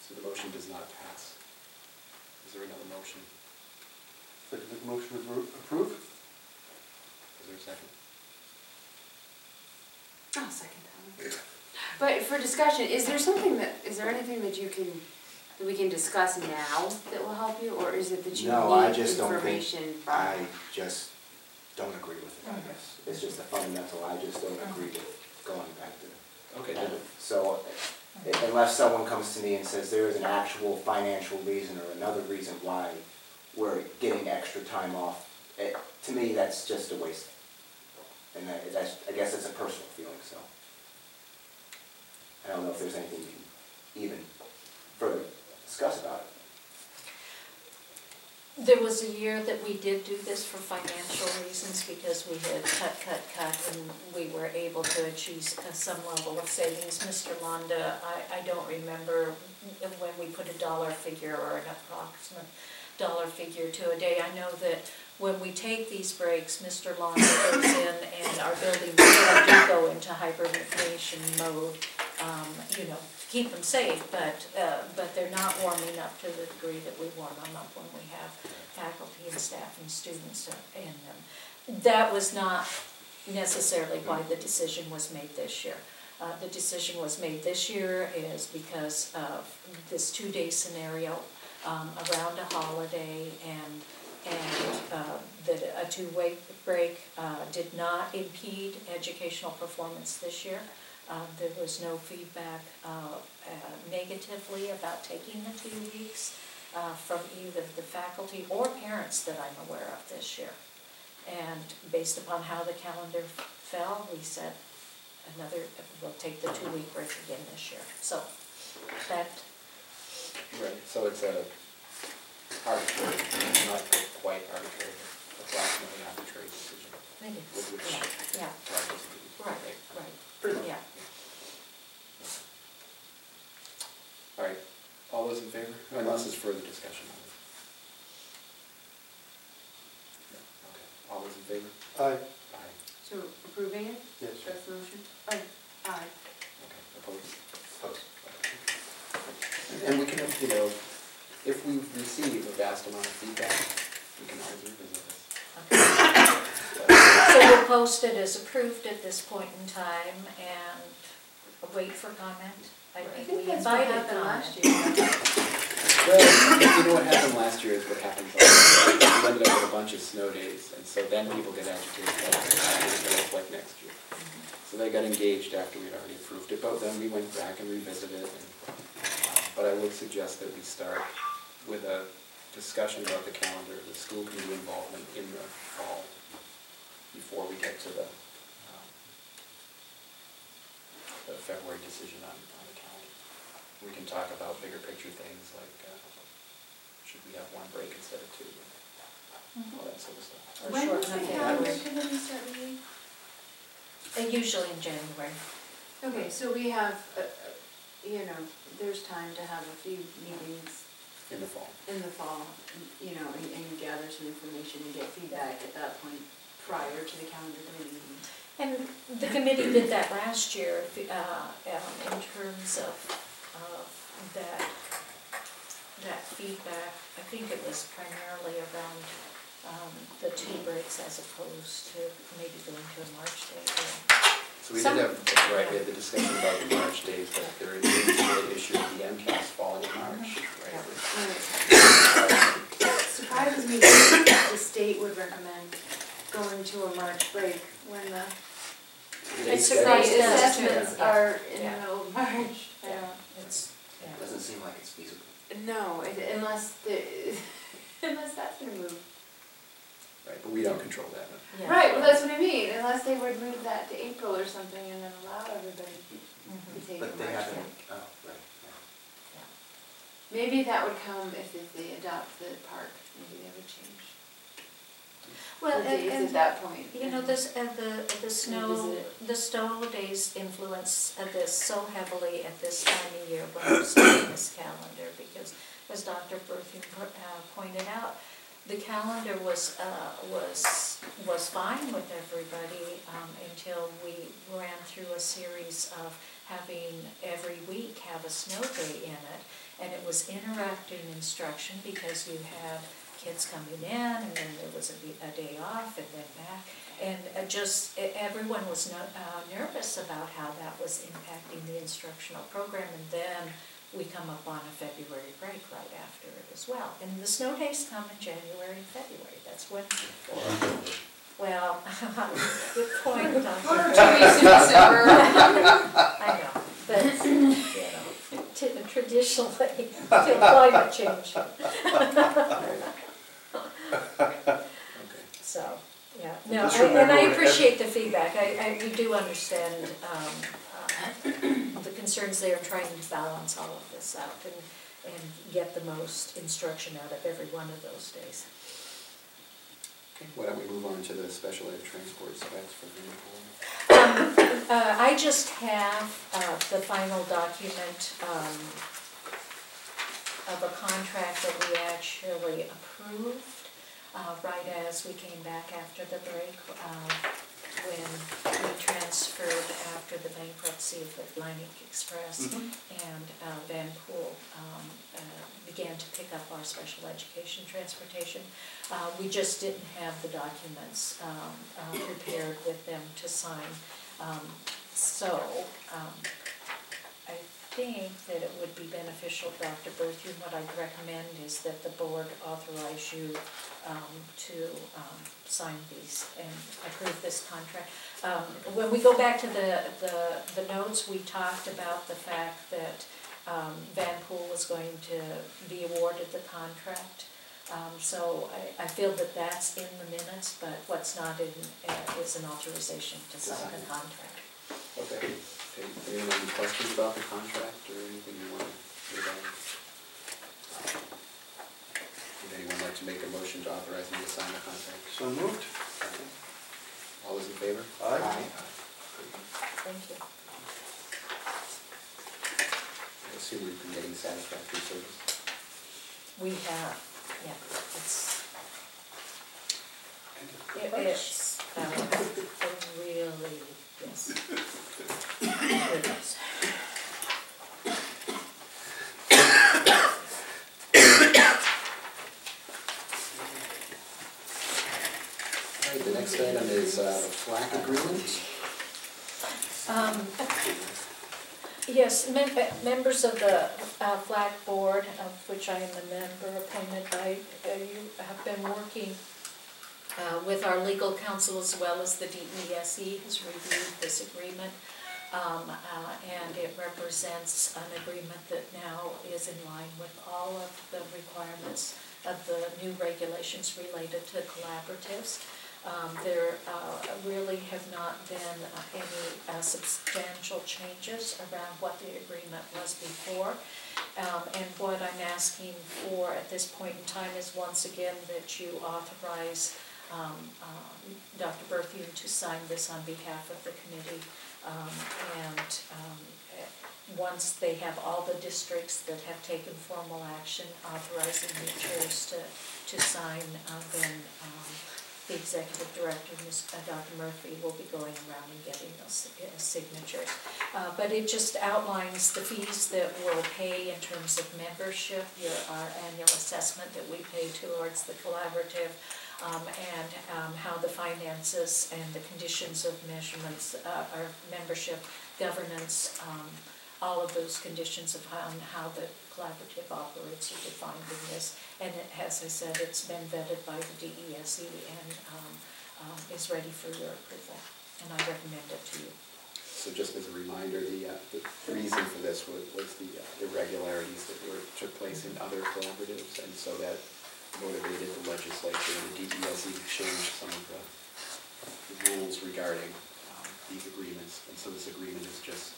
A: So the motion does not pass. Is there another motion?
D: Second the motion approved?
A: Is there a second?
C: I'll second that one. But for discussion, is there anything that we can discuss now that will help you, or is it that you
G: No, I
C: need
G: just don't think,
C: information from?
G: I just don't agree with it, I guess. It's just a fundamental, I just don't agree with going back to it.
A: Okay,
G: So unless someone comes to me and says there is an actual financial reason or another reason why we're getting extra time off, to me, that's just a waste. And I guess it's a personal feeling, so. I don't know if there's anything you can even further discuss about it.
B: There was a year that we did do this for financial reasons because we had cut, and we were able to achieve some level of savings. Mr. Londa, I don't remember when we put a dollar figure or an approximate dollar figure to a day. I know that when we take these breaks, Mr. Londa goes in and our buildings do go into hibernation mode, keep them safe, but they're not warming up to the degree that we warm them up when we have faculty and staff and students in them. That was not necessarily why the decision was made this year. The decision was made this year is because of this 2-day scenario around a holiday, and that a 2-week break did not impede educational performance this year. There was no feedback negatively about taking the 2 weeks from either the faculty or parents that I'm aware of this year. And based upon how the calendar fell, we said we'll take the 2-week break again this year. So that.
A: Right, so it's a arbitrary, not quite arbitrary, approximately arbitrary decision.
B: Maybe.
A: With which
B: Yeah.
A: practice we
B: Right.
A: Pretty much.
B: Yeah.
A: All right, all those in favor? Unless there's further discussion on it. No, okay, all those in favor?
D: Aye.
A: Aye.
C: So approving it?
D: Yes.
C: That's the motion? Oh, aye.
A: Okay, opposed? Opposed. And we can, if we receive a vast amount of feedback, we can always revisit this.
B: So we'll post it as approved at this point in time and wait for comment. I think we
C: that's what
B: invited
C: happened
B: comment.
C: last year.
A: Well, what happened last year is what happens all the time. We ended up with a bunch of snow days, and so then people get agitated about what it's going to look like next year. So they got engaged after we'd already approved it, but then we went back and revisited it. But I would suggest that we start with a discussion about the calendar, the school committee involvement in the fall, before we get to the February decision on the calendar. We can talk about bigger picture things like should we have 1 break instead of 2, all that sort of stuff.
B: Or
C: When
B: short
C: does the
B: enough
C: calendar
B: hours.
C: committee start meeting?
B: Usually in January.
C: Okay, so we have, there's time to have a few meetings
A: In the fall.
C: in the fall, and gather some information and get feedback at that point prior to the calendar committee meeting.
B: And the committee did that last year in terms of that feedback. I think it was primarily around the 2 breaks as opposed to maybe going to a March date.
A: So we did have, we had the discussion about the March days, but there is the issue of the MCAS falling in March, right?
C: It surprises me that the state would recommend going to a March break when the
B: It's
C: state
B: surprised us too.
C: assessments
B: Yeah.
C: are in the
B: Yeah.
C: middle of March.
B: Yeah. It's, yeah.
G: Doesn't seem like it's feasible.
C: No, unless unless that's gonna move.
A: Right, but we don't control that.
B: Yeah.
C: Right, well, that's what I mean, unless they would move that to April or something and then allow everybody
B: Mhm.
C: to take a
G: But they
C: March
G: haven't,
C: break.
G: oh, right,
C: Maybe that would come if they adopt the park, maybe they would change
B: Well,
C: the days at
B: and,
C: that point.
B: you know, this, the snow,
C: Revisit.
B: the snow days influence this so heavily at this time of year when we're starting this calendar, because as Dr. Berthium pointed out, the calendar was fine with everybody until we ran through a series of having every week have a snow day in it, and it was interacting instruction because you had kids coming in, and then there was a day off, and then back, and everyone was nervous about how that was impacting the instructional program, and then we come up on a February break right after it as well. And the snow days come in January and February, that's when, well, good point, Dr.
C: Or 2 weeks in December.
B: I know, but, you know, traditionally, till climate change.
A: Okay.
B: So, yeah,
D: And
B: no,
D: just
B: and I
D: remember,
B: appreciate the feedback. We do understand the concerns there, trying to balance all of this out and get the most instruction out of every one of those days.
A: Okay, why don't we move on to the special ed transport specs for Vanderpool?
B: I just have the final document of a contract that we actually approved right as we came back after the break, when we transferred after the bankruptcy of Atlantic Express, and Vanpool began to pick up our special education transportation. We just didn't have the documents prepared with them to sign. So I think that it would be beneficial, Dr. Berthium, what I'd recommend is that the board authorize you to sign these and approve this contract. When we go back to the notes, we talked about the fact that Vanpool was going to be awarded the contract. So I feel that that's in the minutes, but what's not in is an authorization to sign the contract.
A: Okay. Anyone have any questions about the contract or anything you want to say about it? Would anyone like to make a motion to authorize me to sign the contract?
D: So moved.
A: Okay. All those in favor?
D: Aye.
B: Thank you.
A: I assume we've been getting satisfactory service.
B: We have, yeah, it's really, yes. It is.
A: All right, the next item is the FLAC agreement.
B: Yes, members of the FLAC board, of which I am a member appointed by, you have been working with our legal counsel as well as the DESE has reviewed this agreement. And it represents an agreement that now is in line with all of the requirements of the new regulations related to collaboratives. There really have not been any substantial changes around what the agreement was before. And what I'm asking for at this point in time is once again that you authorize Dr. Berthium to sign this on behalf of the committee. Once they have all the districts that have taken formal action authorizing the chairs to sign, then the executive director, Dr. Murphy, will be going around and getting those signatures. But it just outlines the fees that we'll pay in terms of membership, our annual assessment that we pay towards the collaborative, and how the finances and the conditions of measurements, our membership, governance, all of those conditions of how the collaborative operates are defined in this. And it, as I said, it's been vetted by the DESE and is ready for your approval. And I recommend it to you.
A: So So just as a reminder, the reason for this was the irregularities that took place in other collaboratives, and so that motivated the legislature and the DESE to change some of the rules regarding these agreements. And so this agreement is just,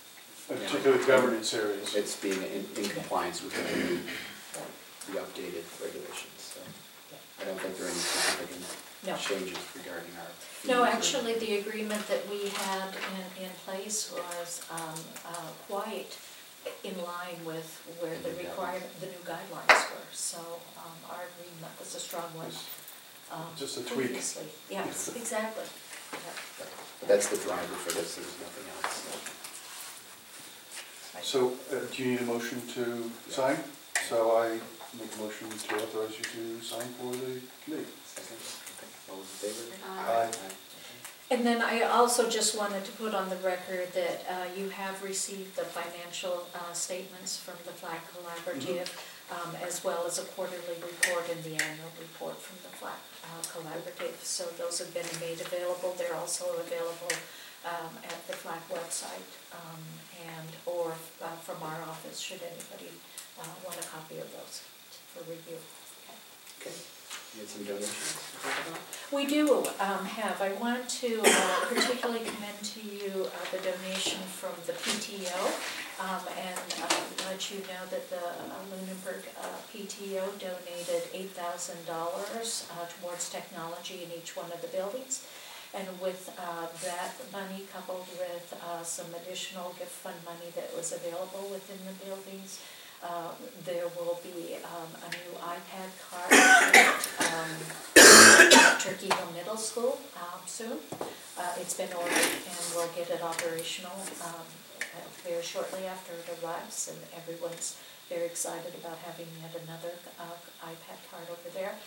D: Particular governance areas.
A: it's being in compliance with the updated regulations. So I don't think there are any significant
B: No.
A: changes regarding our fees.
B: No,
A: or-
B: actually, the agreement that we had in place was quite in line with where the new guidelines were. So our agreement was a strong one.
D: Just a tweak.
B: Previously. Yes, exactly. Yeah.
A: But that's the driver for this, there's nothing else.
D: So, do you need a motion to sign? So I make a motion to authorize you to sign for the committee.
A: Second, okay, all those in favor?
D: Aye.
B: And then I also just wanted to put on the record that you have received the financial statements from the Flag Collaborative, as well as a quarterly report and the annual report from the Flag Collaborative. So those have been made available. They're also available at the Flag website or from our office, should anybody want a copy of those for review.
A: Okay, you had some donations to talk about?
B: We do have, I want to particularly commend to you the donation from the PTO and let you know that the Lunenburg PTO donated $8,000 towards technology in each one of the buildings. And with that money coupled with some additional gift fund money that was available within the buildings, there will be a new iPad card at Turkey Hill Middle School soon. It's been ordered and we'll get it operational very shortly after it arrives, and everyone's very excited about having yet another iPad card over there.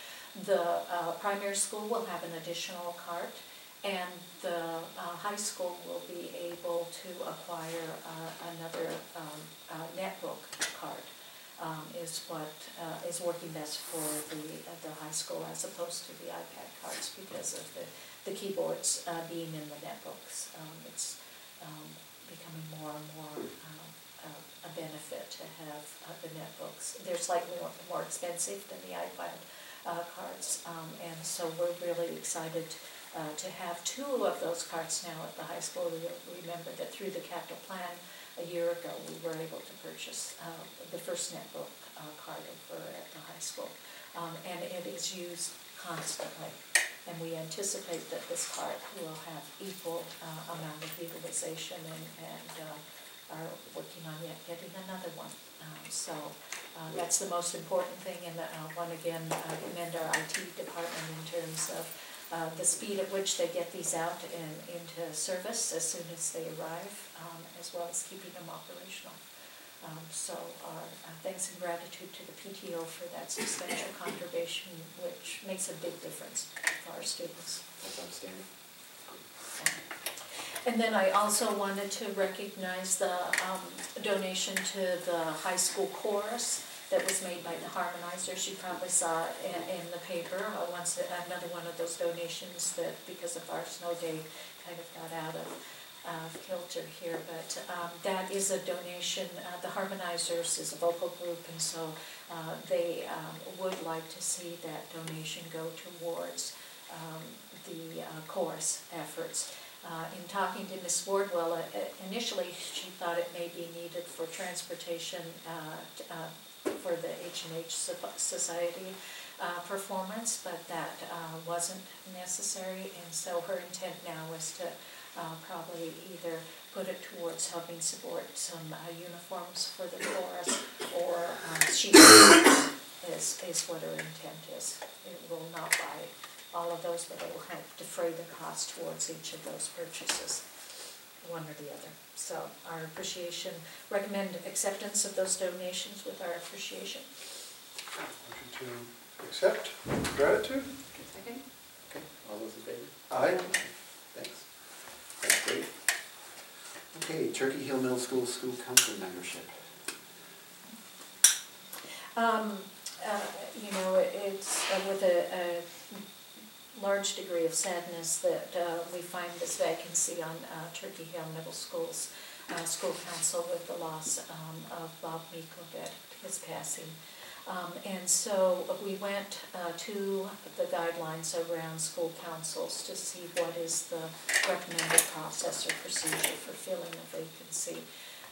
B: The primary school will have an additional cart, and the high school will be able to acquire another netbook card. Is what is working best for the high school as opposed to the iPad cards because of the keyboards being in the netbooks. It's becoming more and more a benefit to have the netbooks. They're slightly more expensive than the iPad cards, and so we're really excited to have two of those cards now at the high school. We remember that through the capital plan a year ago, we were able to purchase the first netbook card over at the high school, and it is used constantly. And we anticipate that this card will have equal amount of utilization, and are working on yet getting another one. So that's the most important thing, and want to again commend our IT department in terms of the speed at which they get these out into service as soon as they arrive, as well as keeping them operational. So our thanks and gratitude to the PTO for that substantial contribution, which makes a big difference for our students.
A: That's outstanding.
B: And then I also wanted to recognize the donation to the high school chorus that was made by the Harmonizers. You probably saw in the paper another one of those donations that, because of our snow day, kind of got out of kilter here. But that is a donation. The Harmonizers is a vocal group, and so they would like to see that donation go towards the chorus efforts. In talking to Ms. Wardwell, initially she thought it may be needed for transportation for the H&H Society performance, but that wasn't necessary, and so her intent now was to probably either put it towards helping support some uniforms for the chorus, or sheet is what her intent is. It will not buy all of those, but it will help defray the cost towards each of those purchases, one or the other. So our appreciation, recommend acceptance of those donations with our appreciation.
D: Motion to accept, gratitude.
C: Second?
A: Okay, all those in favor?
D: Aye.
A: Thanks. That's great. Okay, Turkey Hill Middle School School Council membership.
B: You know, it's with large degree of sadness that we find this vacancy on Turkey Hill Middle School's school council with the loss of Bob Meekle at his passing. And so we went to the guidelines around school councils to see what is the recommended process or procedure for filling a vacancy.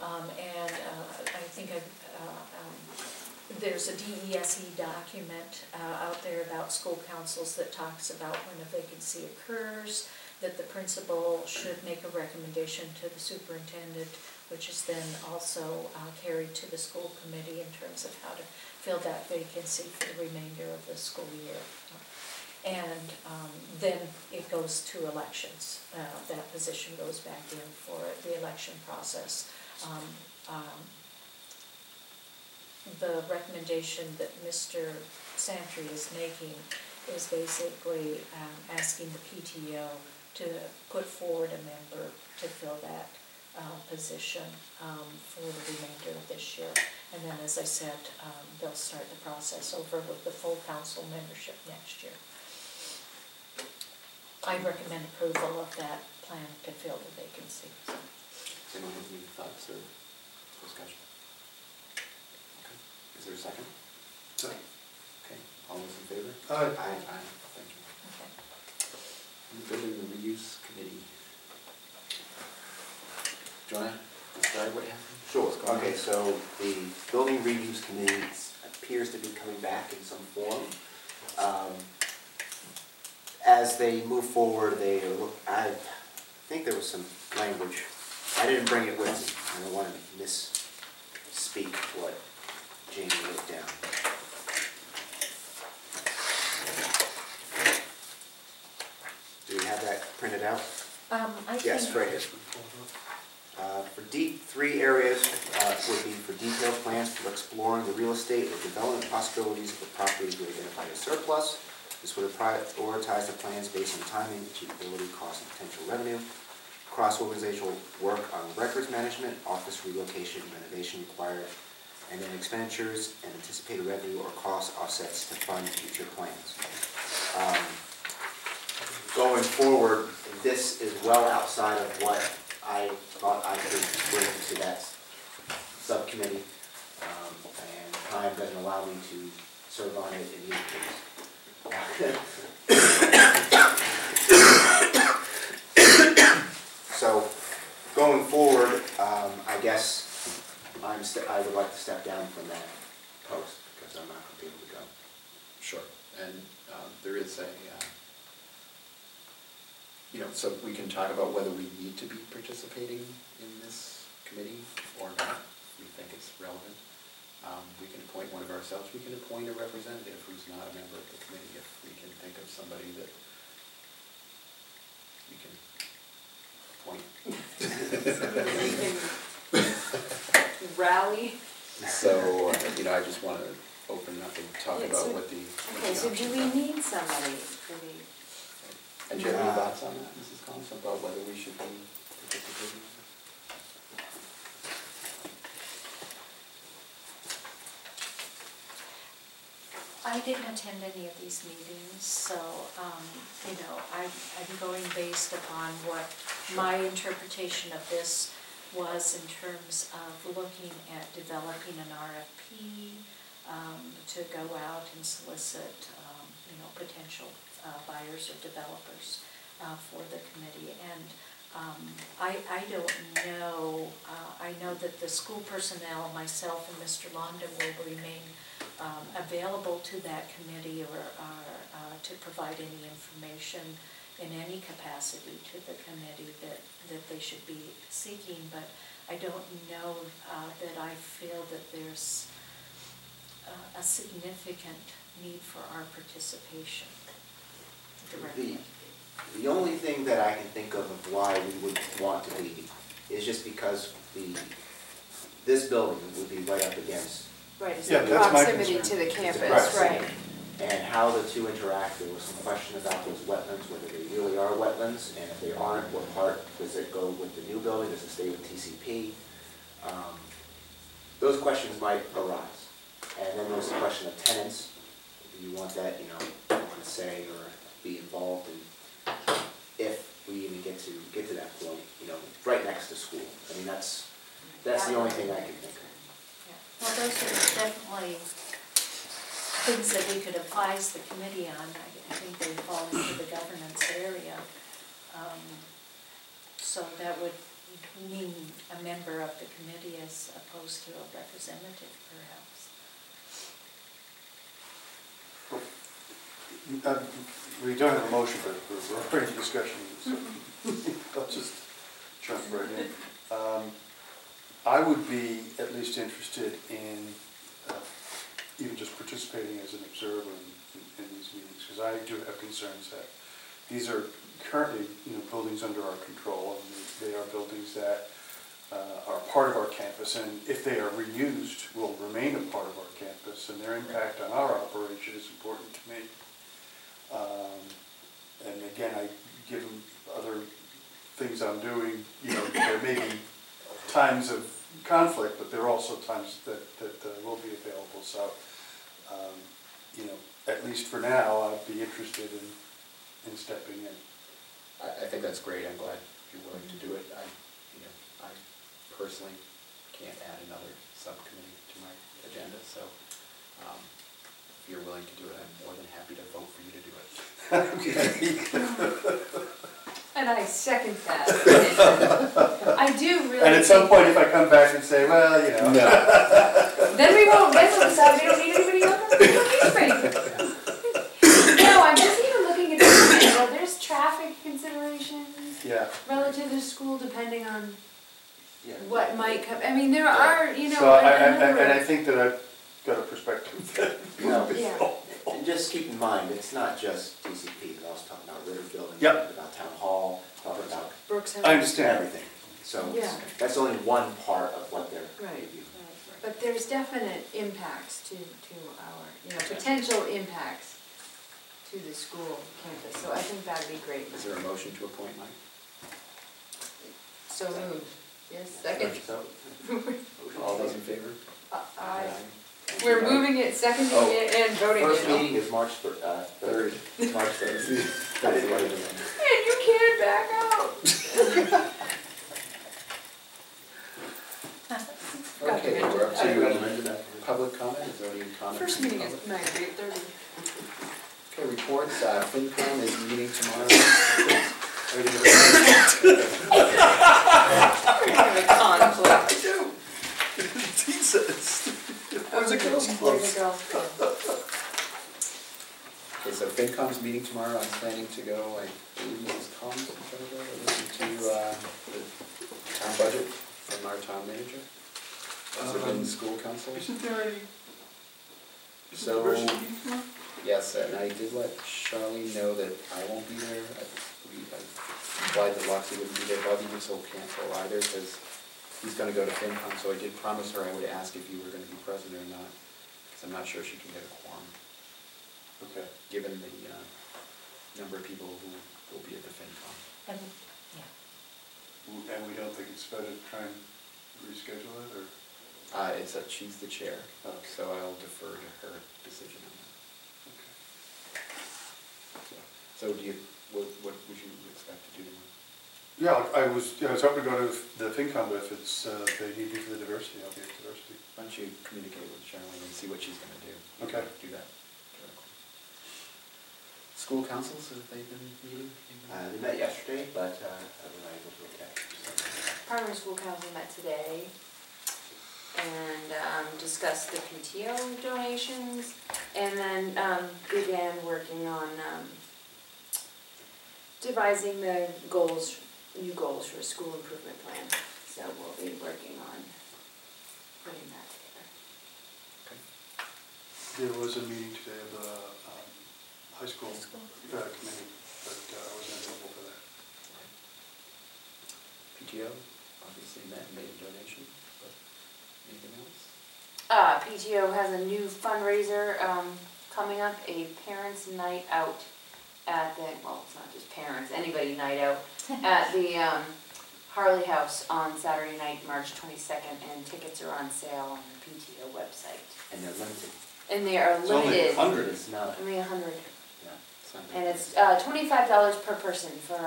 B: And I think there's a DESE document out there about school councils that talks about when a vacancy occurs, that the principal should make a recommendation to the superintendent, which is then also carried to the school committee in terms of how to fill that vacancy for the remainder of the school year. And then it goes to elections. That position goes back in for the election process. The recommendation that Mr. Santry is making is basically asking the PTO to put forward a member to fill that position for the remainder of this year. And then, as I said, they'll start the process over with the full council membership next year. I recommend approval of that plan to fill the vacancy. So.
A: Does anyone have any thoughts or discussion? Okay. Is there a second?
D: Second.
A: Okay. All those in favor?
D: Aye.
A: Aye. Thank you.
B: Okay.
A: And the Building and Reuse Committee. Do you want to describe what happened?
G: Sure. Okay, so the Building Reuse Committee appears to be coming back in some form. As they move forward, I think there was some language. I didn't bring it with me. I don't want to misspeak what Jamie wrote down. Do we have that printed out? Yes,
B: think
G: right here. For three areas would be for detailed plans for exploring the real estate or development possibilities of the properties we identify as surplus. This would prioritize the plans based on timing, achievability, cost, and potential revenue. Cross-organizational work on records management, office relocation, and renovation required, and then expenditures and anticipated revenue or cost offsets to fund future plans. Going forward, this is well outside of what I thought I could bring to that subcommittee, and time doesn't allow me to serve on it in either case. So, going forward, I guess I would like to step down from that post because I'm not going to be able to go.
A: Sure. And there is a, so we can talk about whether we need to be participating in this committee or not. We think it's relevant. We can appoint one of ourselves. We can appoint a representative who's not a member of the committee if we can think of somebody that we can appoint.
C: Rally.
A: So, I just want to open up and talk
C: Yeah,
A: about
C: so-
A: what the
C: Okay, so do
A: options
C: we
A: are.
C: need somebody for the,
A: And do you have any thoughts on that, Mrs. Collins, about whether we should be participating?
B: I didn't attend any of these meetings, so, I'm going based upon what my interpretation of this was in terms of looking at developing an RFP to go out and solicit, potential buyers or developers for the committee. And I don't know, I know that the school personnel, myself and Mr. Londa will remain available to that committee or to provide any information in any capacity to the committee that they should be seeking, but I don't know that I feel that there's a significant need for our participation directly.
G: The only thing that I can think of why we would want to be is just because this building would be right up against.
C: right, it's
D: Yeah,
C: the
D: that's my
C: proximity
D: concern.
C: to the
G: the
C: campus,
G: proximity.
C: right?
G: And how the two interact. There was some question about those wetlands, whether they really are wetlands, and if they aren't, what part does it go with the new building, does it stay with TCP? Those questions might arise. And then there's the question of tenants. Do you want that, want to say, or be involved in, if we even get to that point, you know, right next to school. I mean, that's the only thing I can think of.
B: Well, those are definitely things that we could advise the committee on. I think they fall into the governance area. So that would mean a member of the committee as opposed to a representative, perhaps.
D: We don't have a motion, but we're already discussing, so I'll just jump right in. I would be at least interested in even just participating as an observer in these meetings, because I do have concerns that these are currently, you know, buildings under our control, and they are buildings that are part of our campus, and if they are reused, will remain a part of our campus, and their impact on our operation is important to me. And again, given other things I'm doing, you know, there may be times of conflict, but there are also times that will be available. So, you know, at least for now, I'd be interested in stepping in.
A: I think that's great. I'm glad you're willing to do it. I personally can't add another subcommittee to my agenda, so if you're willing to do it, I'm more than happy to vote for you to do it.
C: And I second that. I do really.
D: And at some point, if I come back and say, well, you know.
A: No.
C: Then we won't, then we'll decide we don't need anybody else. We don't need anybody. No, I'm just even looking at this, you know, there's traffic considerations
D: Yeah.
C: relative to school depending on
G: Yeah.
C: what might come. I mean, there are, you know,
D: So I
C: another.
D: think that I've got a perspective that
G: No.
C: Yeah.
G: And just keep in mind, it's not just TCP, but also talking about Ritter Building,
D: Yep.
G: talking about Town Hall, talking about
C: Brooks House.
D: I understand.
G: everything. So
C: Yeah.
G: that's only one part of what they're
C: Right.
G: reviewing.
C: But there's definite impacts to our, you know, potential impacts to the school campus. So I think that'd be great.
A: Is there a motion to appoint Mike?
C: So moved. Yes, second.
G: So,
A: All those in favor?
C: Aye.
A: Thank you,
C: We're
A: Mike.
C: moving it, seconding
A: Oh.
C: it, and voting
G: first
C: it.
G: meeting is March 3rd. March 3rd. I didn't write it down.
C: And you can't back out.
A: Okay, we're up to public comment. Is there any comment?
C: First
A: from the
C: meeting is
A: public?
C: 9:30.
A: Okay, reports, FinCom is meeting tomorrow.
C: Conflict.
D: I do. He says.
C: How's it go?
A: Okay, so FinCom's meeting tomorrow. I'm planning to go, I believe Mrs. Collins is going to go, listen to the town budget from our town manager. Has there been school council?
D: Isn't there a,
A: So-
D: diversity meeting tomorrow?
A: Yes, and I did let Charlene know that I won't be there. I implied that Loxley wouldn't be there. Bobby will cancel either because he's going to go to FinCom. So I did promise her I would ask if you were going to be present or not, because I'm not sure she can get a quorum,
D: Okay.
A: given the number of people who will be at the FinCom.
B: And, yeah.
D: And we don't think it's better to try and reschedule it, or?
A: It's that she's the chair, so I'll defer to her decision on that.
D: Okay.
A: So what would you expect to do tomorrow?
D: Yeah, I was hoping to go to the FinCom, but if it's, they need me for the diversity, I'll be at diversity.
A: Why don't you communicate with Charlene and see what she's going to do? You
D: Okay.
A: can Do that directly. School councils, have they been meeting?
G: They met yesterday, but otherwise it was okay.
C: Primary school council met today and discussed the PTO donations, and then began working on devising the goals, new goals for a school improvement plan. So we'll be working on putting that together.
D: There was a meeting today of the high school committee, but I wasn't available for that.
A: PTO, obviously met and made a donation, but anything else?
C: PTO has a new fundraiser coming up, a parents' night out at the, well, it's not just parents, anybody night out, at the Harley House on Saturday night, March 22nd, and tickets are on sale on the PTO website.
G: And they're limited.
C: And they are
D: It's only
C: limited.
D: 100.
G: It's not,
C: Only 100.
G: yeah.
A: Sunday.
C: And it's $25 per person for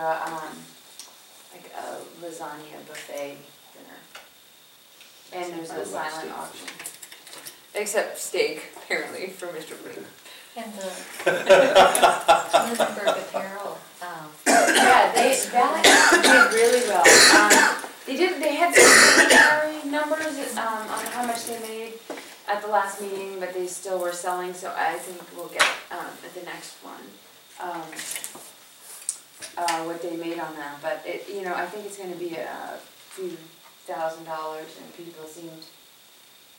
C: like a lasagna buffet dinner. And there's
A: I
C: a
A: would like
C: silent
A: steak.
C: auction. Except steak, apparently, for Mr. Brady.
B: And the Lunenburg Apparel,
C: Yeah, that did really well. They had some preliminary numbers on how much they made at the last meeting, but they still were selling, so I think we'll get at the next one what they made on that. But it, I think it's gonna be a few $1,000s, and people seemed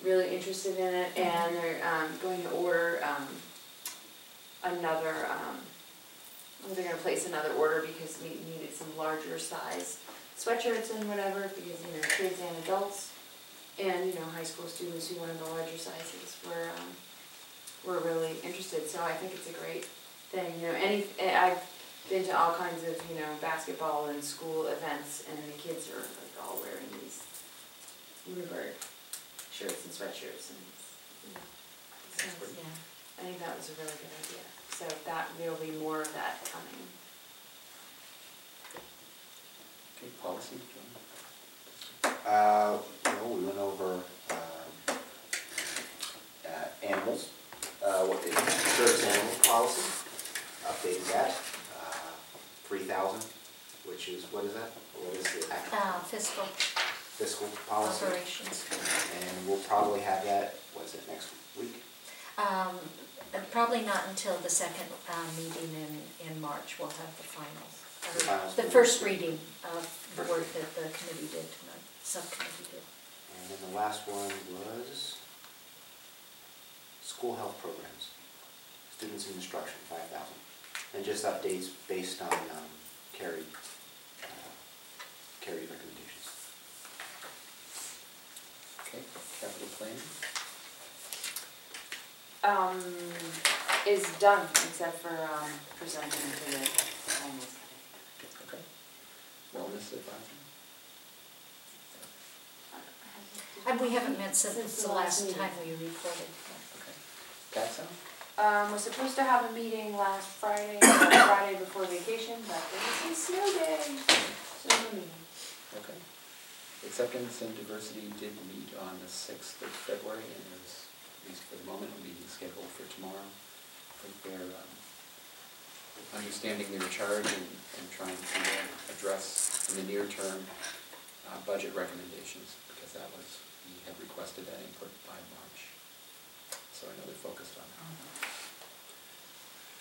C: really interested in it, and they're going to order another, they're gonna place another order because we needed some larger size sweatshirts and whatever, because, kids and adults, and, high school students who wanted the larger sizes were really interested, so I think it's a great thing, I've been to all kinds of, basketball and school events, and the kids are like all wearing these Lunenburg shirts and sweatshirts, and, so,
B: yeah.
C: I think that was a really good idea. So there'll be more of that coming.
A: Okay, policy,
G: We went over animals, what the service animal policy, updated that, 3,000, which is, what is that? What is the actual fiscal policy?
B: Operations.
G: And we'll probably have that, next week?
B: Probably not until the second meeting in March, we'll have the finals.
G: Finals.
B: The first reading of the work that the committee did tonight, subcommittee did.
G: And then the last one was school health programs, students in instruction, 5,000. And just updates based on Carrie recommendations.
A: okay, capital planning.
C: Is done, except for presenting to the finals.
A: Okay. Wellness advisory.
B: And we haven't met since the last
C: meeting.
B: time we reported.
A: Okay. PATSO?
C: We're supposed to have a meeting last Friday, Friday before vacation, but there was a snow day, so no meeting.
A: Okay. Acceptance and diversity did meet on the 6th of February, and there's, at least for the moment, a meeting scheduled for tomorrow. I think they're understanding their charge and trying to address in the near term budget recommendations, because that was, we had requested that input by March. So I know they're focused on that.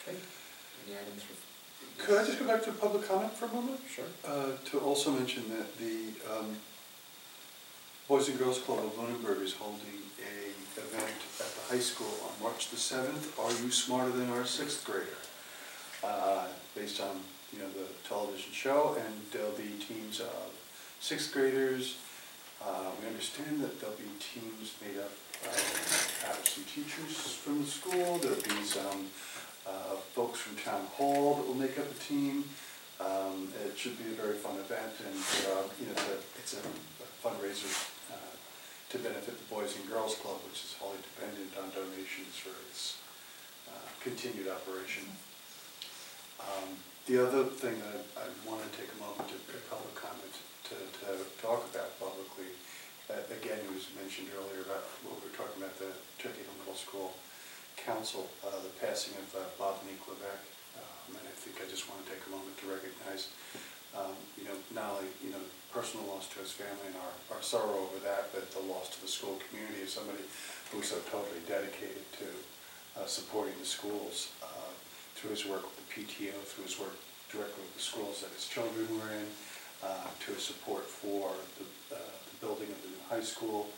A: Okay, any items for?
D: Could I just go back to public comment for a moment?
A: Sure.
D: To also mention that the Boys and Girls Club of Lunenburg is holding a event at the high school on March the 7th, Are You Smarter Than Our Sixth Grader? Based on, the television show, and there'll be teams of sixth graders. We understand that there'll be teams made up out of some teachers from the school. There'll be some folks from town hall that will make up a team. It should be a very fun event, and it's a fundraiser to benefit the Boys and Girls Club, which is wholly dependent on donations for its continued operation. The other thing that I want to take a moment to public comment to talk about publicly, again, it was mentioned earlier about what we were talking about, the Turkey Hill Middle School Council, the passing of Bob Nick Levesque, and I think I just want to take a moment to recognize, not only, personal loss to his family and our sorrow over that, but the loss to the school community of somebody who was so totally dedicated to supporting the schools through his work with the PTO, through his work directly with the schools that his children were in, to his support for the building of the new high school.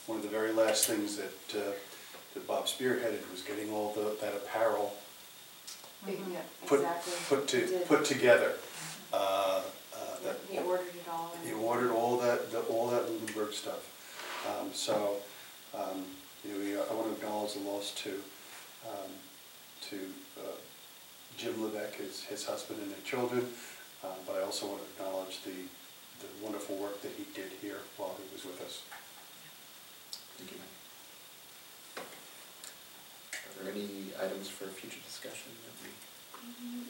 D: One of the very last things that Bob spearheaded was getting all that apparel
C: Yeah,
D: put
C: exactly.
D: put together.
C: He ordered it all.
D: He ordered all that Lunenburg stuff. I want to acknowledge the loss to Jim Levesque, his husband and their children, but I also want to acknowledge the wonderful work that he did here while he was with us.
A: Thank you, Mike. Are there any items for future discussion that we?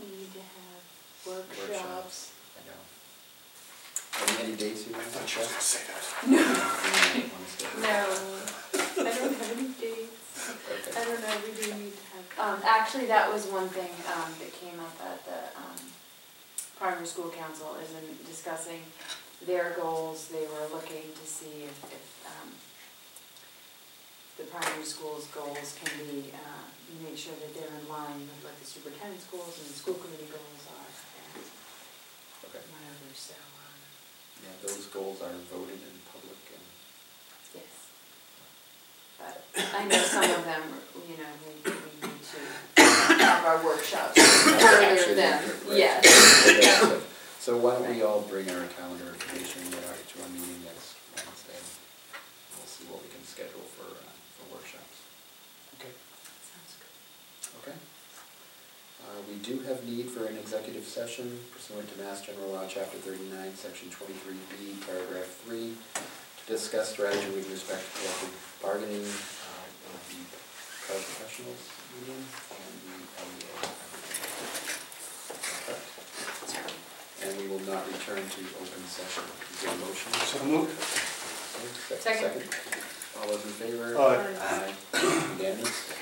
C: We need to have
A: Workshops. I know. Any dates you want to
D: I
A: set?
D: was gonna say that.
C: No,
A: No.
C: I don't have any dates.
A: Okay.
C: I don't know, we do need to have, actually, that was one thing, that came up at the, primary school council, is in discussing their goals. They were looking to see if, the primary school's goals can be, make sure that they're in line with what the superintendent's goals and the school committee goals are, and
A: Okay.
C: whatever, so,
A: Yeah, those goals are voted in public and.
C: yes. But I know some of them, we need to have our workshops earlier
A: Actually,
C: than,
A: right.
C: yes.
A: Okay, so why don't we all bring our calendar information to our meeting next Wednesday? We'll see what we can schedule for workshops.
D: Okay.
C: Sounds good.
A: Okay. We do have need for an executive session pursuant to Mass General Law, Chapter 39, Section 23B, Paragraph 3, to discuss strategy with respect to collective bargaining of the paraprofessionals union and the LEA. Correct? And we will not return to open session. Is there a motion?
D: So moved.
C: Second.
A: All those in favor?
D: Aye.
A: Aye. Unanimous?